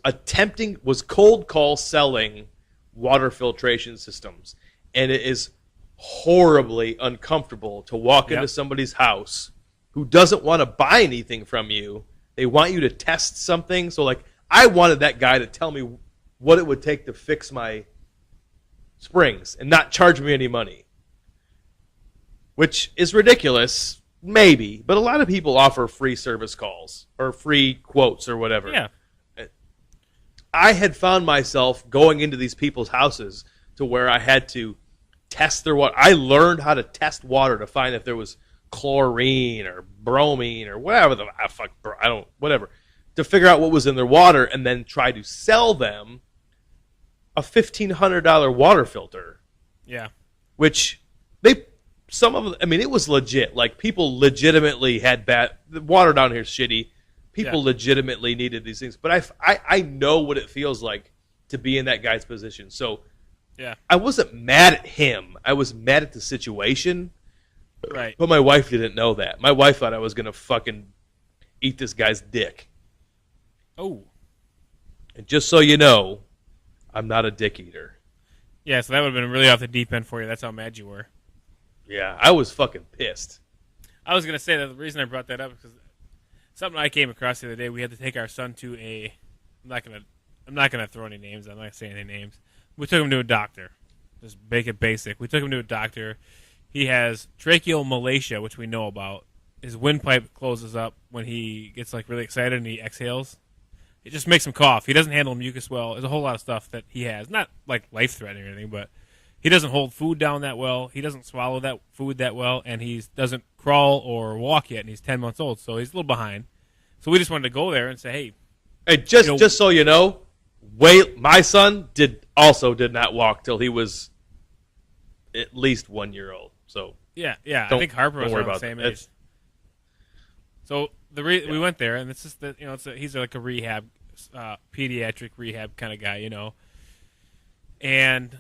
cold call selling water filtration systems. And it is horribly uncomfortable to walk into somebody's house who doesn't want to buy anything from you. They want you to test something. So like I wanted that guy to tell me what it would take to fix my springs and not charge me any money, which is ridiculous, maybe, but a lot of people offer free service calls or free quotes or whatever. Yeah. I had found myself going into these people's houses to where I had to test their water. I learned how to test water to find if there was chlorine or bromine or whatever whatever, to figure out what was in their water and then try to sell them a $1,500 water filter. Yeah. Which it was legit. Like people legitimately had the water down here is shitty. People legitimately needed these things. But I know what it feels like to be in that guy's position. So Yeah. I wasn't mad at him. I was mad at the situation. Right. But my wife didn't know that. My wife thought I was going to fucking eat this guy's dick. Oh, And just so you know, I'm not a dick eater. yeah. So that would have been really off the deep end for you. That's how mad you were. Yeah, I was fucking pissed. I was gonna say that the reason I brought that up is because something I came across the other day. We had to take our son to a. I'm not gonna throw any names. I'm not gonna say any names. We took him to a doctor. Just make it basic. We took him to a doctor. He has tracheal malacia, which we know about. His windpipe closes up when he gets like really excited and he exhales. It just makes him cough. He doesn't handle mucus well. There's a whole lot of stuff that he has. Not like life threatening or anything, but he doesn't hold food down that well. He doesn't swallow that food that well, and he doesn't crawl or walk yet. And he's 10 months old, so he's a little behind. So we just wanted to go there and say, hey, Hey, just You know- just so you know, my son did not walk till he was at least 1 year old. So yeah. I Don't- think Harper was don't worry around the about same that. age. So we went there, and it's just that he's like a rehab, pediatric rehab kind of guy, you know. And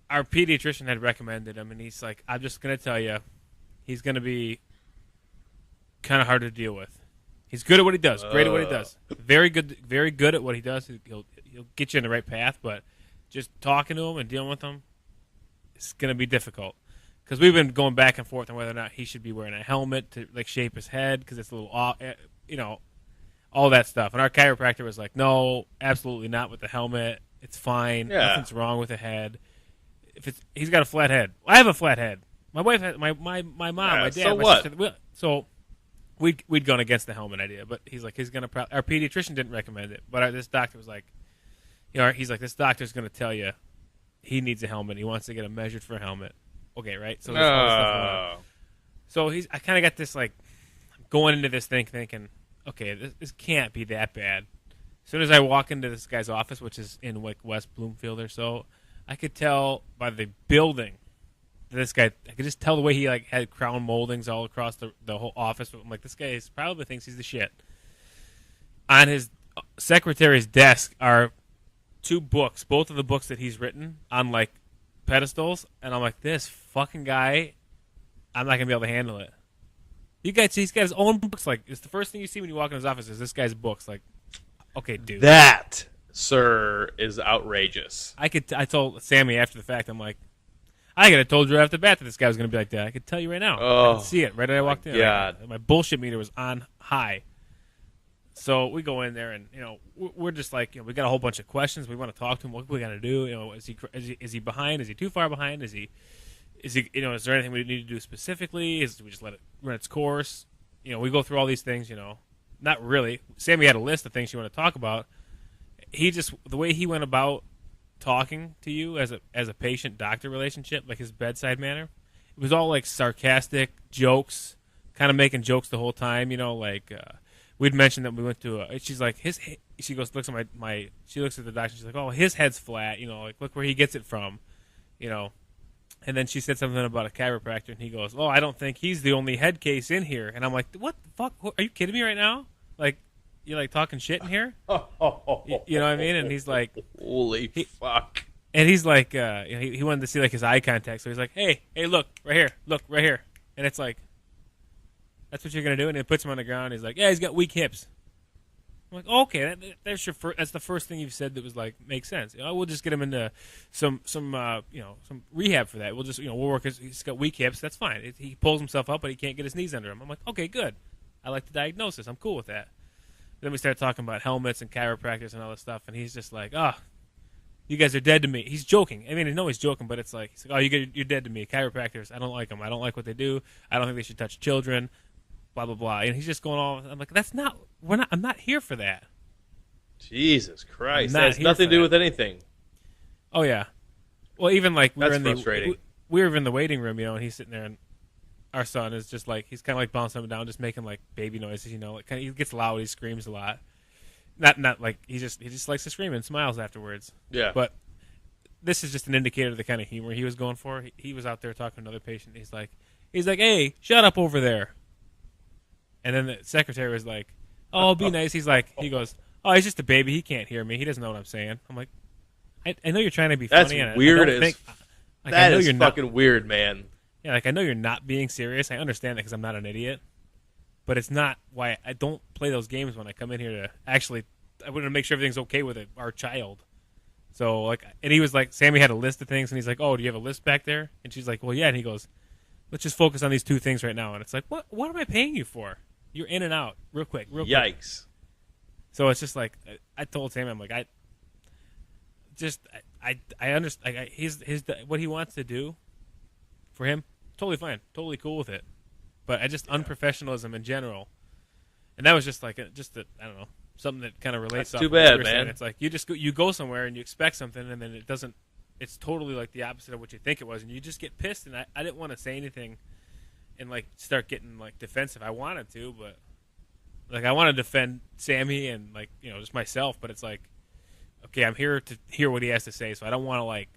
our pediatrician had recommended him, and he's like, I'm just gonna tell you, he's gonna be kind of hard to deal with. He's good at what he does, great at what he does, very good at what he does. He'll get you in the right path, but just talking to him and dealing with him, it's gonna be difficult. Because we've been going back and forth on whether or not he should be wearing a helmet to like shape his head because it's a little off, you know, all that stuff. And our chiropractor was like, "No, absolutely not with the helmet. It's fine. Yeah. Nothing's wrong with the head. He's got a flat head. I have a flat head. My wife had my mom, Yeah, my dad. so my what? sister, so we'd gone against the helmet idea, but he's like he's gonna. Our pediatrician didn't recommend it, but this doctor was like, you know, he's like this doctor's gonna tell you he needs a helmet. He wants to get him measured for a helmet. Okay, right? So there's all this stuff going on. So I kind of got this like going into this thing thinking, okay, this can't be that bad. As soon as I walk into this guy's office, which is in like West Bloomfield or so, I could tell by the building that this guy. I could just tell the way he like had crown moldings all across the whole office. I'm like, this guy probably thinks he's the shit. On his secretary's desk are 2 books, both of the books that he's written on like pedestals, and I'm like, this fucking guy, I'm not gonna be able to handle it. He's got his own books. Like, it's the first thing you see when you walk in his office is this guy's books. Like, okay, dude. that, sir, is outrageous. I told Sammy after the fact, I'm like, I could have told you right off the bat that this guy was gonna be like that. I could tell you right now. I Oh, could see it right as I walked in. God. Like, my bullshit meter was on high. So we go in there, and you know, we're just like, you know, we got a whole bunch of questions. We want to talk to him. What we got to do? You know, is he behind? Is he too far behind? Is he? You know, is there anything we need to do specifically? Do we just let it run its course? You know, we go through all these things. You know, not really. Sammy had a list of things she wanted to talk about. He just the way he went about talking to you as a patient doctor relationship, like his bedside manner, it was all like sarcastic jokes, kind of making jokes the whole time. You know, like. We'd mentioned that we went to she's like, she goes, looks at she looks at the doctor, she's like, oh, his head's flat, you know, like, look where he gets it from, you know. And then she said something about a chiropractor, and he goes, oh, I don't think he's the only head case in here. And I'm like, what the fuck? Are you kidding me right now? Like, you're like talking shit in here? You know what I mean? And he's like, Holy fuck. and he's like, you know, he wanted to see like his eye contact, so he's like, hey, look, right here. And it's like, that's what you're gonna do, and he puts him on the ground. He's like, "Yeah, he's got weak hips." I'm like, "Okay, that's that's the first thing you've said that was like makes sense. You know, we'll just get him into some you know, some rehab for that. We'll just, you know, we'll work. He's got weak hips. That's fine. He pulls himself up, but he can't get his knees under him." I'm like, "Okay, good. I like the diagnosis. I'm cool with that." Then we start talking about helmets and chiropractors and all this stuff, and he's just like, you guys are dead to me." He's joking. I mean, I know he's joking, but it's like, he's like, you're dead to me. Chiropractors, I don't like them. I don't like what they do. I don't think they should touch children. Blah blah blah. And he's just going all. I'm like, I'm not here for that. Jesus Christ. not That has here nothing for to do that. with anything. Oh yeah. Well, even like we That's were in frustrating. we were in the waiting room, you know, and he's sitting there, and our son is just like, he's kind of like bouncing up and down, just making like baby noises, you know. Like, he gets loud, he screams a lot. Not like he just likes to scream and smiles afterwards. Yeah. But this is just an indicator of the kind of humor he was going for. He was out there talking to another patient. He's like, hey, shut up over there. And then the secretary was like, oh, be nice. He goes, oh, he's just a baby. He can't hear me. He doesn't know what I'm saying. I'm like, I know you're trying to be That's funny. And weird I don't as- think, like, I That know is you're fucking weird, man. Yeah, like I know you're not being serious. I understand that because I'm not an idiot. but it's not why I don't play those games when I come in here to actually. I want to make sure everything's okay with our child. So like, and he was like, Sammy had a list of things, and he's like, "Oh, do you have a list back there?" And she's like, "Well, yeah." And he goes, "Let's just focus on these two things right now." And it's like, "What? What am I paying you for? You're in and out real quick, real quick." Yikes. So it's just like I told Sammy, I'm like, I understand. His what he wants to do for him, totally fine, totally cool with it. But I just unprofessionalism in general, and that was just like I don't know, something that kind of relates. That's too off what bad, you were saying. man. It's like you go somewhere and you expect something, and then it doesn't. It's totally like the opposite of what you think it was, and you just get pissed. And I didn't want to say anything, and like start getting like defensive. I wanted to, but like I want to defend Sammy and like just myself. But it's like, okay, I'm here to hear what he has to say, so I don't want to like.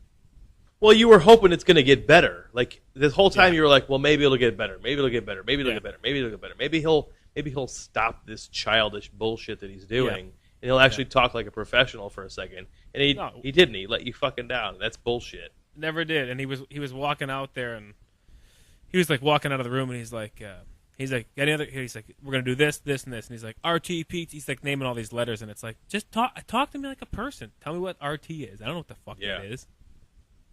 Well, you were hoping it's going to get better. Like this whole time, you were like, "Well, maybe it'll get better. Maybe it'll get better. Maybe it'll get better. Maybe it'll get better. Maybe he'll stop this childish bullshit that he's doing, and he'll actually talk like a professional for a second." And he didn't. He let you fucking down. That's bullshit. Never did. And he was walking out there, and he was like walking out of the room, and he's like, any other? He's like, we're gonna do this, this, and this, and he's like, RT, PT. He's like naming all these letters, and it's like, just talk to me like a person. Tell me what RT is. I don't know what the fuck that is.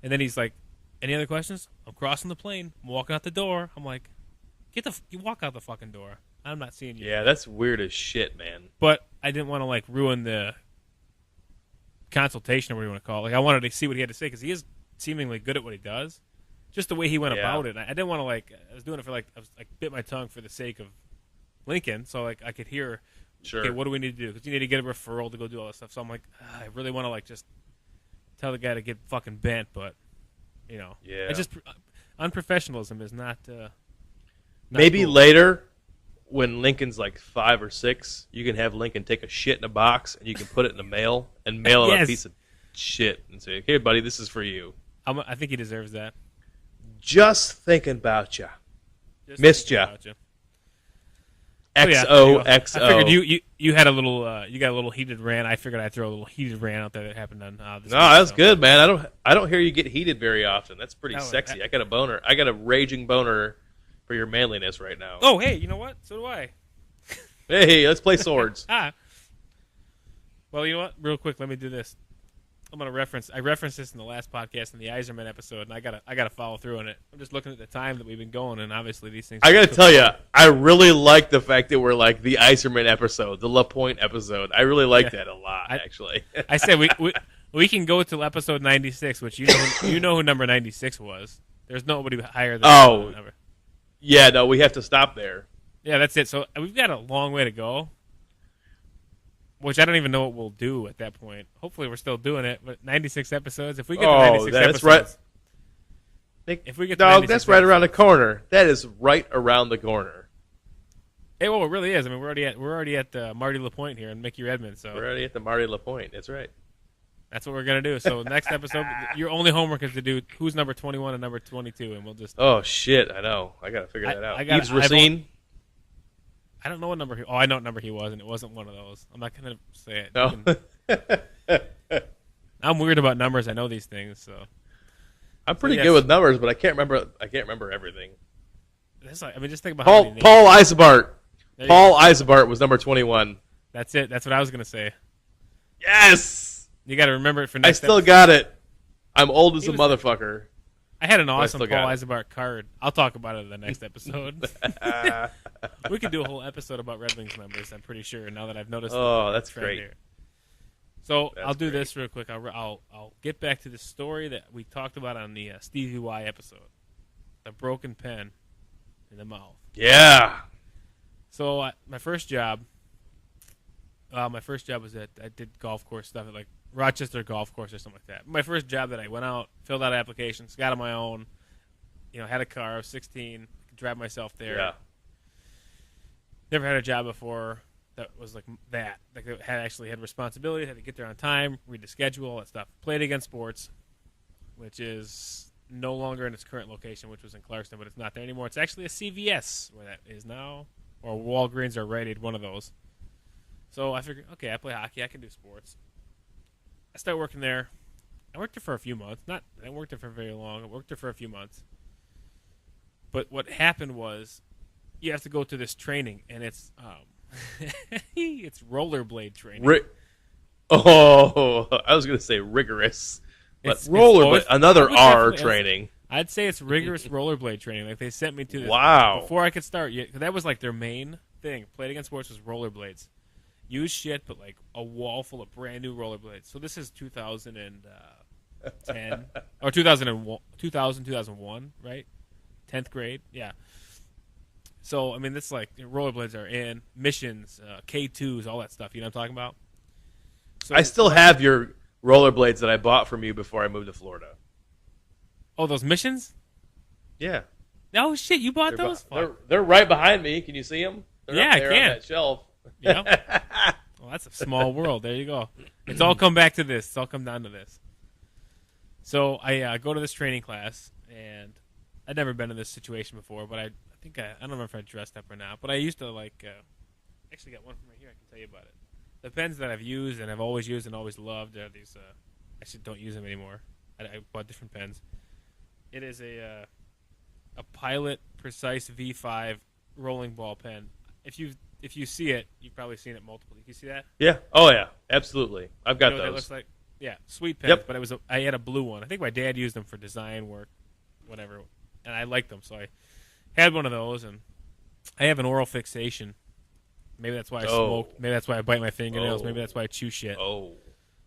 And then he's like, any other questions? I'm crossing the plane. I'm walking out the door. I'm like, you walk out the fucking door. I'm not seeing you. Yeah, that's weird as shit, man. But I didn't want to like ruin the consultation or what you want to call it. Like I wanted to see what he had to say because he is seemingly good at what he does. Just the way he went about it. I didn't want to like. I was doing it for like. I was like bit my tongue for the sake of Lincoln, so like I could hear. Sure. Okay, what do we need to do? Because you need to get a referral to go do all this stuff. So I'm like, I really want to like just tell the guy to get fucking bent, but Yeah. it's just unprofessionalism is not. Maybe cool. later, when Lincoln's like 5 or 6, you can have Lincoln take a shit in a box and you can put it in the mail and mail him a Yes. piece of shit and say, "Hey, buddy, this is for you." I think he deserves that. Just thinking about ya. Just Missed thinking ya. about you. Oh, yeah, XOXO. I figured you had a little you got a little heated rant. I figured I'd throw a little heated rant out there that happened on this. No, week, that's so. good, man. I don't hear you get heated very often. That's pretty No, sexy. I got a boner. I got a raging boner for your manliness right now. Oh, hey, you know what? So do I. Hey, let's play swords. Well, you know what? Real quick, let me do this. I'm gonna reference. I referenced this in the last podcast in the Eiserman episode, and I gotta follow through on it. I'm just looking at the time that we've been going, and obviously these things. I gotta tell you, I really like the fact that we're like the Iserman episode, the La Pointe episode. I really like that a lot, actually. I said we can go till episode 96, which you know who number 96 was. There's nobody higher than that number. Yeah, no, we have to stop there. Yeah, that's it. So we've got a long way to go, which I don't even know what we'll do at that point. Hopefully, we're still doing it. But 96 episodes. If we get to 96 that's episodes, right. If we get to Dog, 96 that's right around the episodes- corner. That is right around the corner. Hey, well, it really is. I mean, we're already at Marty LaPointe here and Mickey Redmond. So We're already at the Marty LaPointe. That's right. that's what we're gonna do. So next episode, your only homework is to do who's number 21 and number 22, and we'll just. Oh shit! I know. I gotta figure that out. Yves I've Racine. I don't know what number. I know what number he was, and it wasn't one of those. I'm not gonna say it. No. I'm weird about numbers. I know these things, so. I'm pretty yes. good with numbers, but I can't remember everything. That's like, I mean, just think about how many Paul Isabart. There you Paul Isabart was number 21. That's it. That's what I was gonna say. Yes. You got to remember it for I next. still episode. got it. I'm old as He a was- motherfucker. I had an I awesome still Paul got it. Isabart card. I'll talk about it in the next episode. We could do a whole episode about Red Wings numbers. I'm pretty sure now that I've noticed. Oh, the that's trend great. Here. So That's I'll do great. this real quick. I'll get back to the story that we talked about on the Stevie Y episode, the broken pen in the mouth. Yeah. So my first job was at I did golf course stuff at like Rochester Golf Course or something like that. My first job that I went out, filled out applications, got on my own. Had a car. I was 16, could drive myself there. Yeah. Never had a job before that was like that. Like had responsibilities, had to get there on time, read the schedule, all that stuff. Played Against Sports, which is no longer in its current location, which was in Clarkston, but it's not there anymore. It's actually a CVS where that is now, or Walgreens or Rite Aid, one of those. So I figured, okay, I play hockey, I can do sports. I started working there. I worked there for a few months. I didn't work there for very long. I worked there for a few months. But what happened was you have to go to this training, and it's it's rollerblade training. Oh, I was gonna say rigorous, but It's- rollerblade, I another would R definitely- training. I'd say it's rigorous rollerblade training. Like they sent me to this Wow. before I could start. Yeah, 'cause that was like their main thing. Played Against Sports was rollerblades. Use shit, but like a wall full of brand new rollerblades. So this is 2010 or 2001, right? 10th grade, yeah. So I mean, this like rollerblades are in missions, K2s, all that stuff. You know what I'm talking about? So I still have your rollerblades that I bought from you before I moved to Florida. oh, those missions? Yeah, Oh shit, you bought those? they're right behind me. Can you see them? They're Yeah, up I there can. on that shelf. Yeah. Well, that's a small world. There you go. It's all come back to this. It's all come down to this. So I go to this training class, and I'd never been in this situation before, but I think I don't remember if I dressed up or not, but I used to like actually got one from right here. I can tell you about it. The pens that I've used and I've always used and always loved are these. I actually don't use them anymore. I bought different pens. It is a Pilot Precise V5 rolling ball pen. If you see it, you've probably seen it multiple. You see that? Yeah. Oh yeah. Absolutely. I've got You know what that those. looks like? Yeah, sweet pens. Yep. But I had a blue one. I think my dad used them for design work, whatever, and I liked them, so I had one of those. And I have an oral fixation. Maybe that's why I smoke. Maybe that's why I bite my fingernails. Oh. Maybe that's why I chew shit. Oh.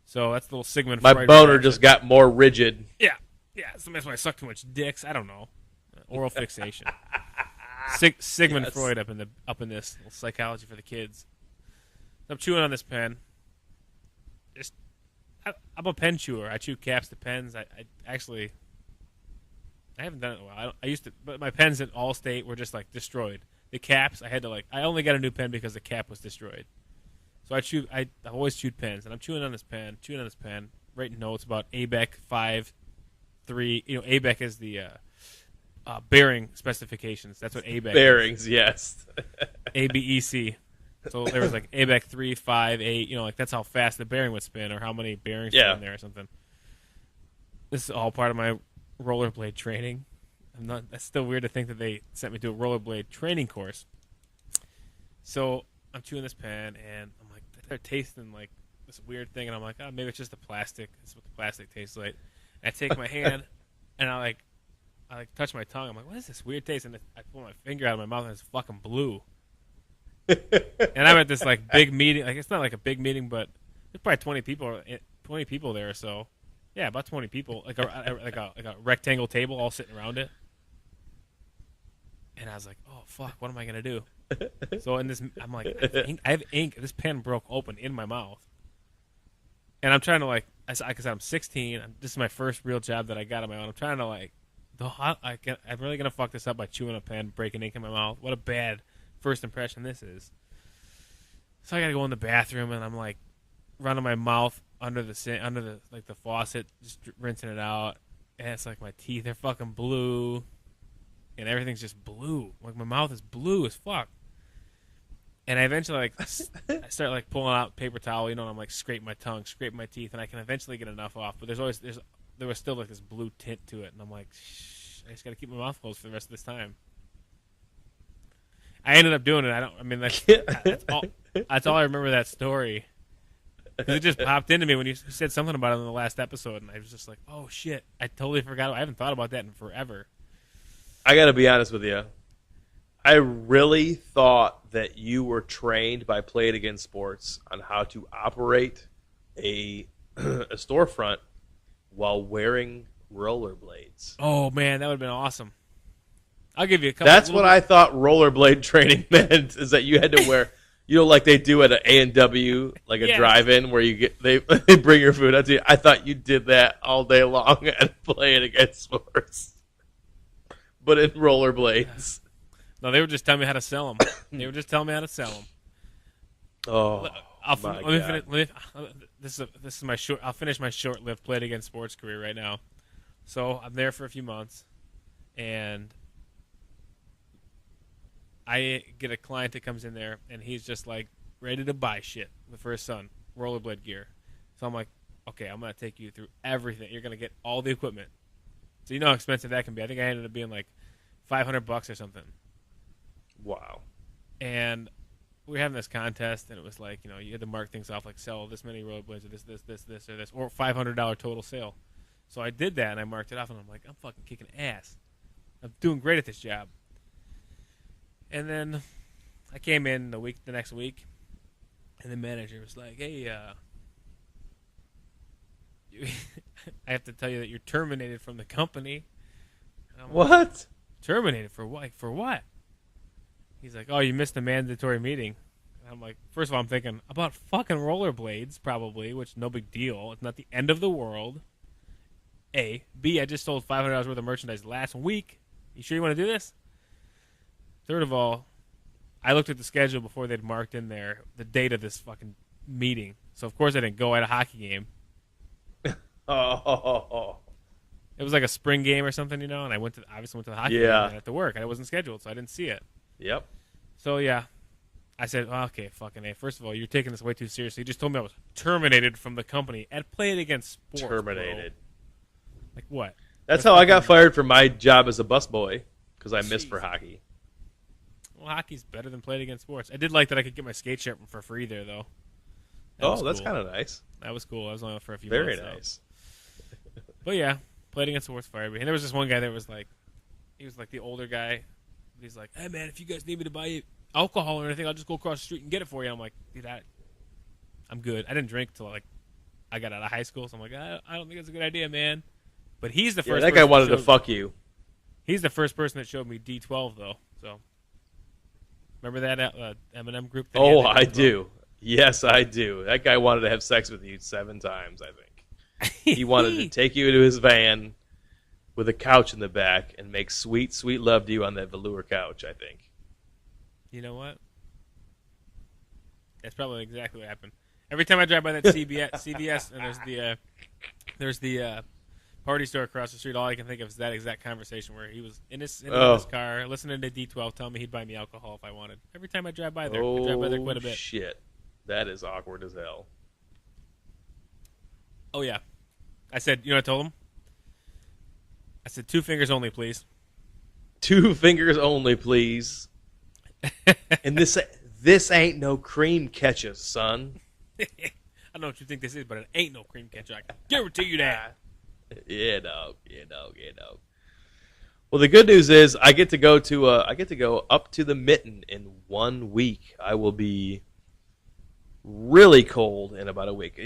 So that's the little Sigmund My Freud boner reaction. just got more rigid. Yeah. So that's why I suck too much dicks. I don't know. Oral fixation. Sigmund Yes. Freud up in this little psychology for the kids. So I'm chewing on this pen. I'm a pen chewer. I chew caps to pens. I actually I haven't done it in a while. I used to, but my pens at Allstate were just like destroyed. The caps I had to like. I only got a new pen because the cap was destroyed. So I always chewed pens, and I'm chewing on this pen, writing notes about ABEC 5.3. You know, ABEC is the bearing specifications. That's what ABEC is. Bearings, yes. ABEC. So there was like ABEC 3, 5, 8. You know, like that's how fast the bearing would spin, or how many bearings Yeah. were in there, or something. This is all part of my rollerblade training. That's still weird to think that they sent me to a rollerblade training course. So I'm chewing this pen, and I'm like, they're tasting like this weird thing, and I'm like, oh, maybe it's just the plastic. This is what the plastic tastes like. And I take my hand, and I touch my tongue. I'm like, what is this weird taste? And I pull my finger out of my mouth, and it's fucking blue. And I'm at this like big meeting. Like it's not like a big meeting, but there's probably 20 people there or so. Yeah, about 20 people, like a rectangle table all sitting around it. And I was like, "Oh fuck, what am I gonna do?" So in this, I'm like, I have ink. This pen broke open in my mouth, and I'm trying to like, because I'm 16. This is my first real job that I got on my own. I'm trying to like, I'm really gonna fuck this up by chewing a pen, breaking ink in my mouth. What a bad first impression this is. So I gotta go in the bathroom, and I'm like, running my mouth under the faucet, just rinsing it out, and it's like my teeth are fucking blue. And everything's just blue. Like my mouth is blue as fuck. And I eventually like I start like pulling out paper towel, you know, and I'm like scraping my tongue, scraping my teeth, and I can eventually get enough off. But there was still like this blue tint to it, and I'm like, shh, I just got to keep my mouth closed for the rest of this time. I ended up doing it. That's all I remember that story. 'Cause it just popped into me when you said something about it in the last episode, and I was just like, oh shit, I totally forgot. I haven't thought about that in forever. I got to be honest with you. I really thought that you were trained by Play It Again Sports on how to operate a storefront while wearing rollerblades. Oh man, that would have been awesome. I'll give you a couple. That's what I thought rollerblade training meant, is that you had to wear, you know, like they do at an A&W, like a Yeah. drive-in where they bring your food out to you. I thought you did that all day long at Play It Again Sports. But in rollerblades. No, they were just telling me how to sell them. They were just telling me how to sell them. Oh, Let me finish. This is my short. I'll finish my short-lived Play It Again Sports career right now. So I'm there for a few months, and I get a client that comes in there, and he's just like ready to buy shit for his son, rollerblade gear. So I'm like, okay, I'm gonna take you through everything. You're gonna get all the equipment. So you know how expensive that can be. I think I ended up being like $500 or something. Wow. And we were having this contest, and it was like, you had to mark things off, like sell this many rollerblades, or this, or this, or $500 total sale. So I did that, and I marked it off, and I'm like, I'm fucking kicking ass. I'm doing great at this job. And then I came in the next week, and the manager was like, hey, I have to tell you that you're terminated from the company. And I'm like, What? terminated for what? For what? He's like, oh, you missed a mandatory meeting. And I'm like, first of all, I'm thinking about fucking rollerblades, probably, which no big deal. It's not the end of the world. A. B, I just sold $500 worth of merchandise last week. You sure you want to do this? Third of all, I looked at the schedule before they'd marked in there the date of this fucking meeting. So, of course, I didn't go. I had a hockey game. Oh. It was like a spring game or something, and I obviously went to the hockey game and I had to work. I wasn't scheduled, so I didn't see it. Yep. So, yeah. I said, okay, fucking A. First of all, you're taking this way too seriously. You just told me I was terminated from the company and played against sports. Terminated. Bro. Like what? That's how I got fired from my job as a busboy because I missed for hockey. Well, hockey's better than playing against sports. I did like that I could get my skate shop for free there, though. That's kind of nice. That was cool. I was only for a few Very months. nice. But yeah, played against sports fired me. And there was this one guy that was like, he was like the older guy. He's like, hey man, if you guys need me to buy you alcohol or anything, I'll just go across the street and get it for you. I'm like, dude, I'm good. I didn't drink till like I got out of high school, so I'm like, I don't think it's a good idea, man. But he's the first. That guy wanted to fuck you. He's the first person that showed me D12 though. So remember that Eminem group? That Oh, I do. Yes, I do. That guy wanted to have sex with you 7 times, I think. He wanted to take you into his van with a couch in the back and make sweet, sweet love to you on that velour couch, I think. You know what? That's probably exactly what happened. Every time I drive by that CVS and there's the party store across the street, all I can think of is that exact conversation where he was in his car listening to D12 telling me he'd buy me alcohol if I wanted. Every time I drive by there, I drive by there quite a bit. Shit. That is awkward as hell. Oh, yeah. I said, you know what I told him? I said, 2 fingers only, please. 2 fingers only, please. And this ain't no cream catcher, son. I don't know what you think this is, but it ain't no cream catcher. I can guarantee you that. Yeah, dog. Well, the good news is I get to go up to the Mitten in 1 week. I will be really cold in about a week.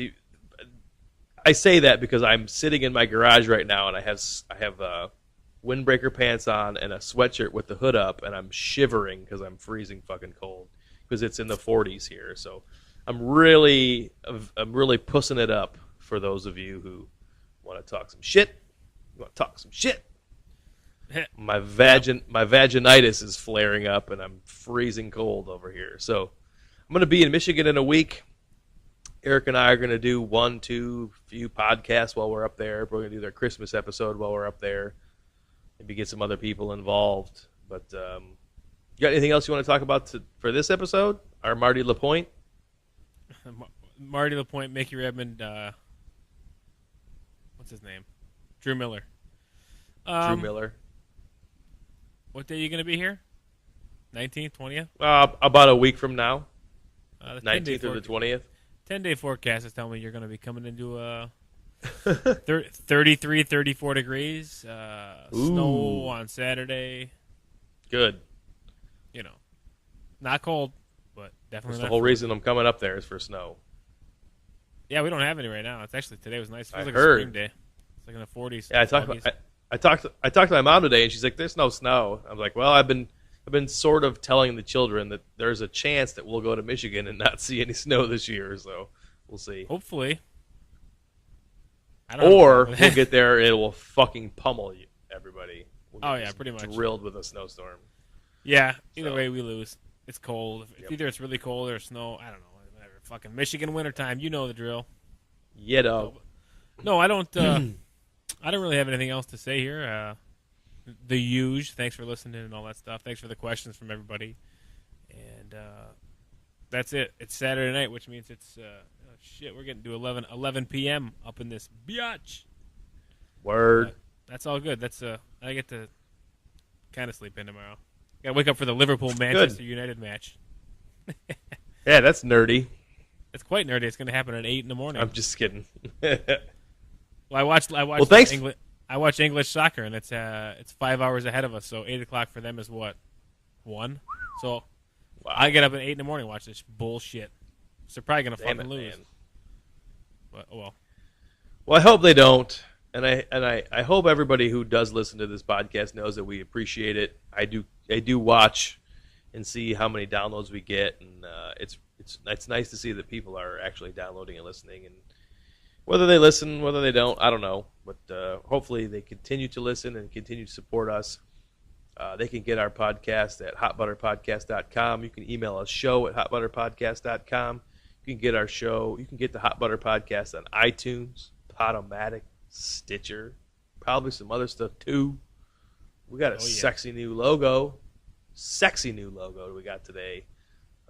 I say that because I'm sitting in my garage right now and I have windbreaker pants on and a sweatshirt with the hood up, and I'm shivering because I'm freezing fucking cold because it's in the 40s here. So I'm really pussing it up for those of you who want to talk some shit. You want to talk some shit? My vaginitis is flaring up and I'm freezing cold over here. So I'm going to be in Michigan in a week. Eric and I are going to do 1-2 few podcasts while we're up there. We're going to do their Christmas episode while we're up there. Maybe get some other people involved. But you got anything else you want to talk about for this episode? Our Marty LaPointe? Marty LaPointe, Mickey Redmond, what's his name? Drew Miller. Drew Miller. What day are you going to be here? 19th, 20th? About a week from now. The 19th or the 20th. 10-day forecast is telling me you're going to be coming into 33, 34 degrees. Snow on Saturday. Good. Not cold, but definitely That's not the whole cold. reason I'm coming up there is for snow. Yeah, we don't have any right now. It's actually, today was nice. It feels I like heard. a spring day. It's like in the 40s. Yeah, I talked to my mom today, and she's like, "There's no snow." I was like, "Well, I've been sort of telling the children that there's a chance that we'll go to Michigan and not see any snow this year, so we'll see." Hopefully. Or we'll get there and it will fucking pummel you, everybody. We'll get just pretty much. drilled with a snowstorm. Yeah, either So. way we lose. It's cold. Yep. Either it's really cold or snow. I don't know. Whatever. Fucking Michigan wintertime. You know the drill. Yeah, dog. No, I don't. I don't really have anything else to say here. The huge. Thanks for listening and all that stuff. Thanks for the questions from everybody. And that's it. It's Saturday night, which means it's shit. We're getting to 11 p.m. up in this biatch. Word. That's all good. That's I get to kind of sleep in tomorrow. Got to wake up for the Liverpool Manchester United match. Yeah, that's nerdy. It's quite nerdy. It's going to happen at 8 in the morning. I'm just kidding. Well, I watched. Well, thanks. I watch English soccer, and it's 5 hours ahead of us. So 8 o'clock for them is what, 1. So Wow. I get up at 8 in the morning and watch this bullshit. So they're probably gonna Damn fucking it, lose. man. But, well, Well, I hope they don't, and I hope everybody who does listen to this podcast knows that we appreciate it. I do watch and see how many downloads we get, and it's nice to see that people are actually downloading and listening. And whether they listen, whether they don't, I don't know. But hopefully they continue to listen and continue to support us. They can get our podcast at hotbutterpodcast.com. You can email us show@hotbutterpodcast.com. You can get our show. You can get the Hot Butter Podcast on iTunes, Podomatic, Stitcher, probably some other stuff too. We got a sexy new logo. Sexy new logo we got today.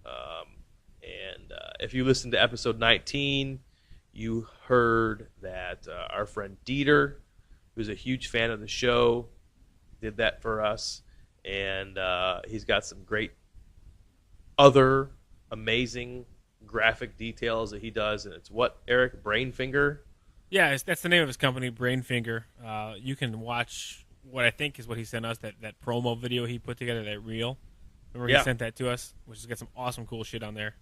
And if you listened to episode 19, you heard that our friend Dieter, who's a huge fan of the show, did that for us. And he's got some great other amazing graphic details that he does. And it's what, Eric? Brainfinger? yeah, that's the name of his company, Brainfinger. You can watch what I think is what he sent us, that promo video he put together, that reel. Remember he sent that to us, which has got some awesome cool shit on there.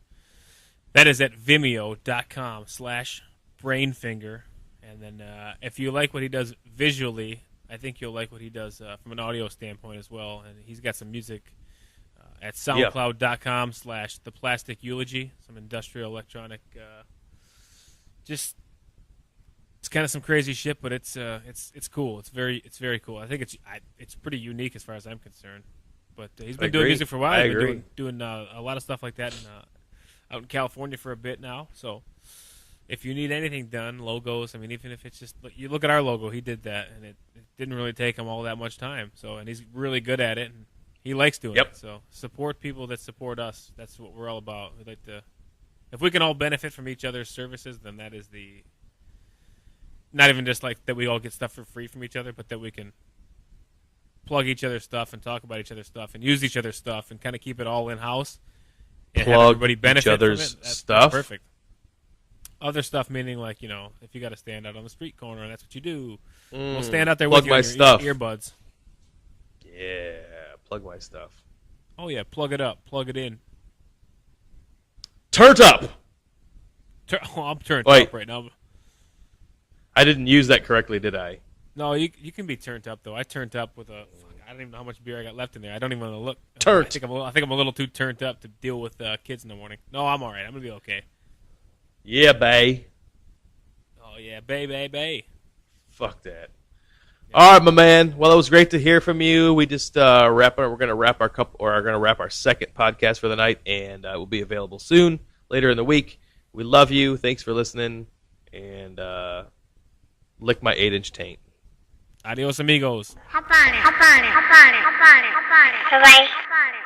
That is at vimeo.com/brainfinger. And then if you like what he does visually, I think you'll like what he does from an audio standpoint as well. And he's got some music at soundcloud.com/theplasticeulogy, some industrial electronic, just it's kind of some crazy shit, but it's cool. It's very cool. I think it's pretty unique as far as I'm concerned. But he's been doing music for a while. He's been doing a lot of stuff like that out in California for a bit now. So if you need anything done, logos, I mean, even if it's just, you look at our logo, he did that, and it didn't really take him all that much time. So, and he's really good at it, and he likes doing it. So support people that support us. That's what we're all about. We'd like to, if we can all benefit from each other's services, then that is not even just like that we all get stuff for free from each other, but that we can plug each other's stuff and talk about each other's stuff and use each other's stuff and kind of keep it all in-house and have everybody benefit each other's from it. That's stuff. perfect. Other stuff meaning like, if you got to stand out on the street corner and that's what you do, we'll stand out there plug with you my on your stuff. earbuds. Yeah, plug my stuff. Oh, yeah, plug it up. Plug it in. Turned up! I'm turned Wait. up right now. I didn't use that correctly, did I? No, you can be turned up, though. I turned up with I don't even know how much beer I got left in there. I don't even want to look. Turnt. I think I'm a little too turned up to deal with kids in the morning. No, I'm all right. I'm going to be okay. Yeah, bae. Oh, yeah, bay. Fuck that. All right, my man. Well, it was great to hear from you. We just we're going to wrap our second podcast for the night, and it will be available soon, later in the week. We love you. Thanks for listening, and lick my 8-inch taint. Adios, amigos. Hop on it. Hop on it. Hop on it. Hop on it. Hop on it. Bye-bye. Hop on it.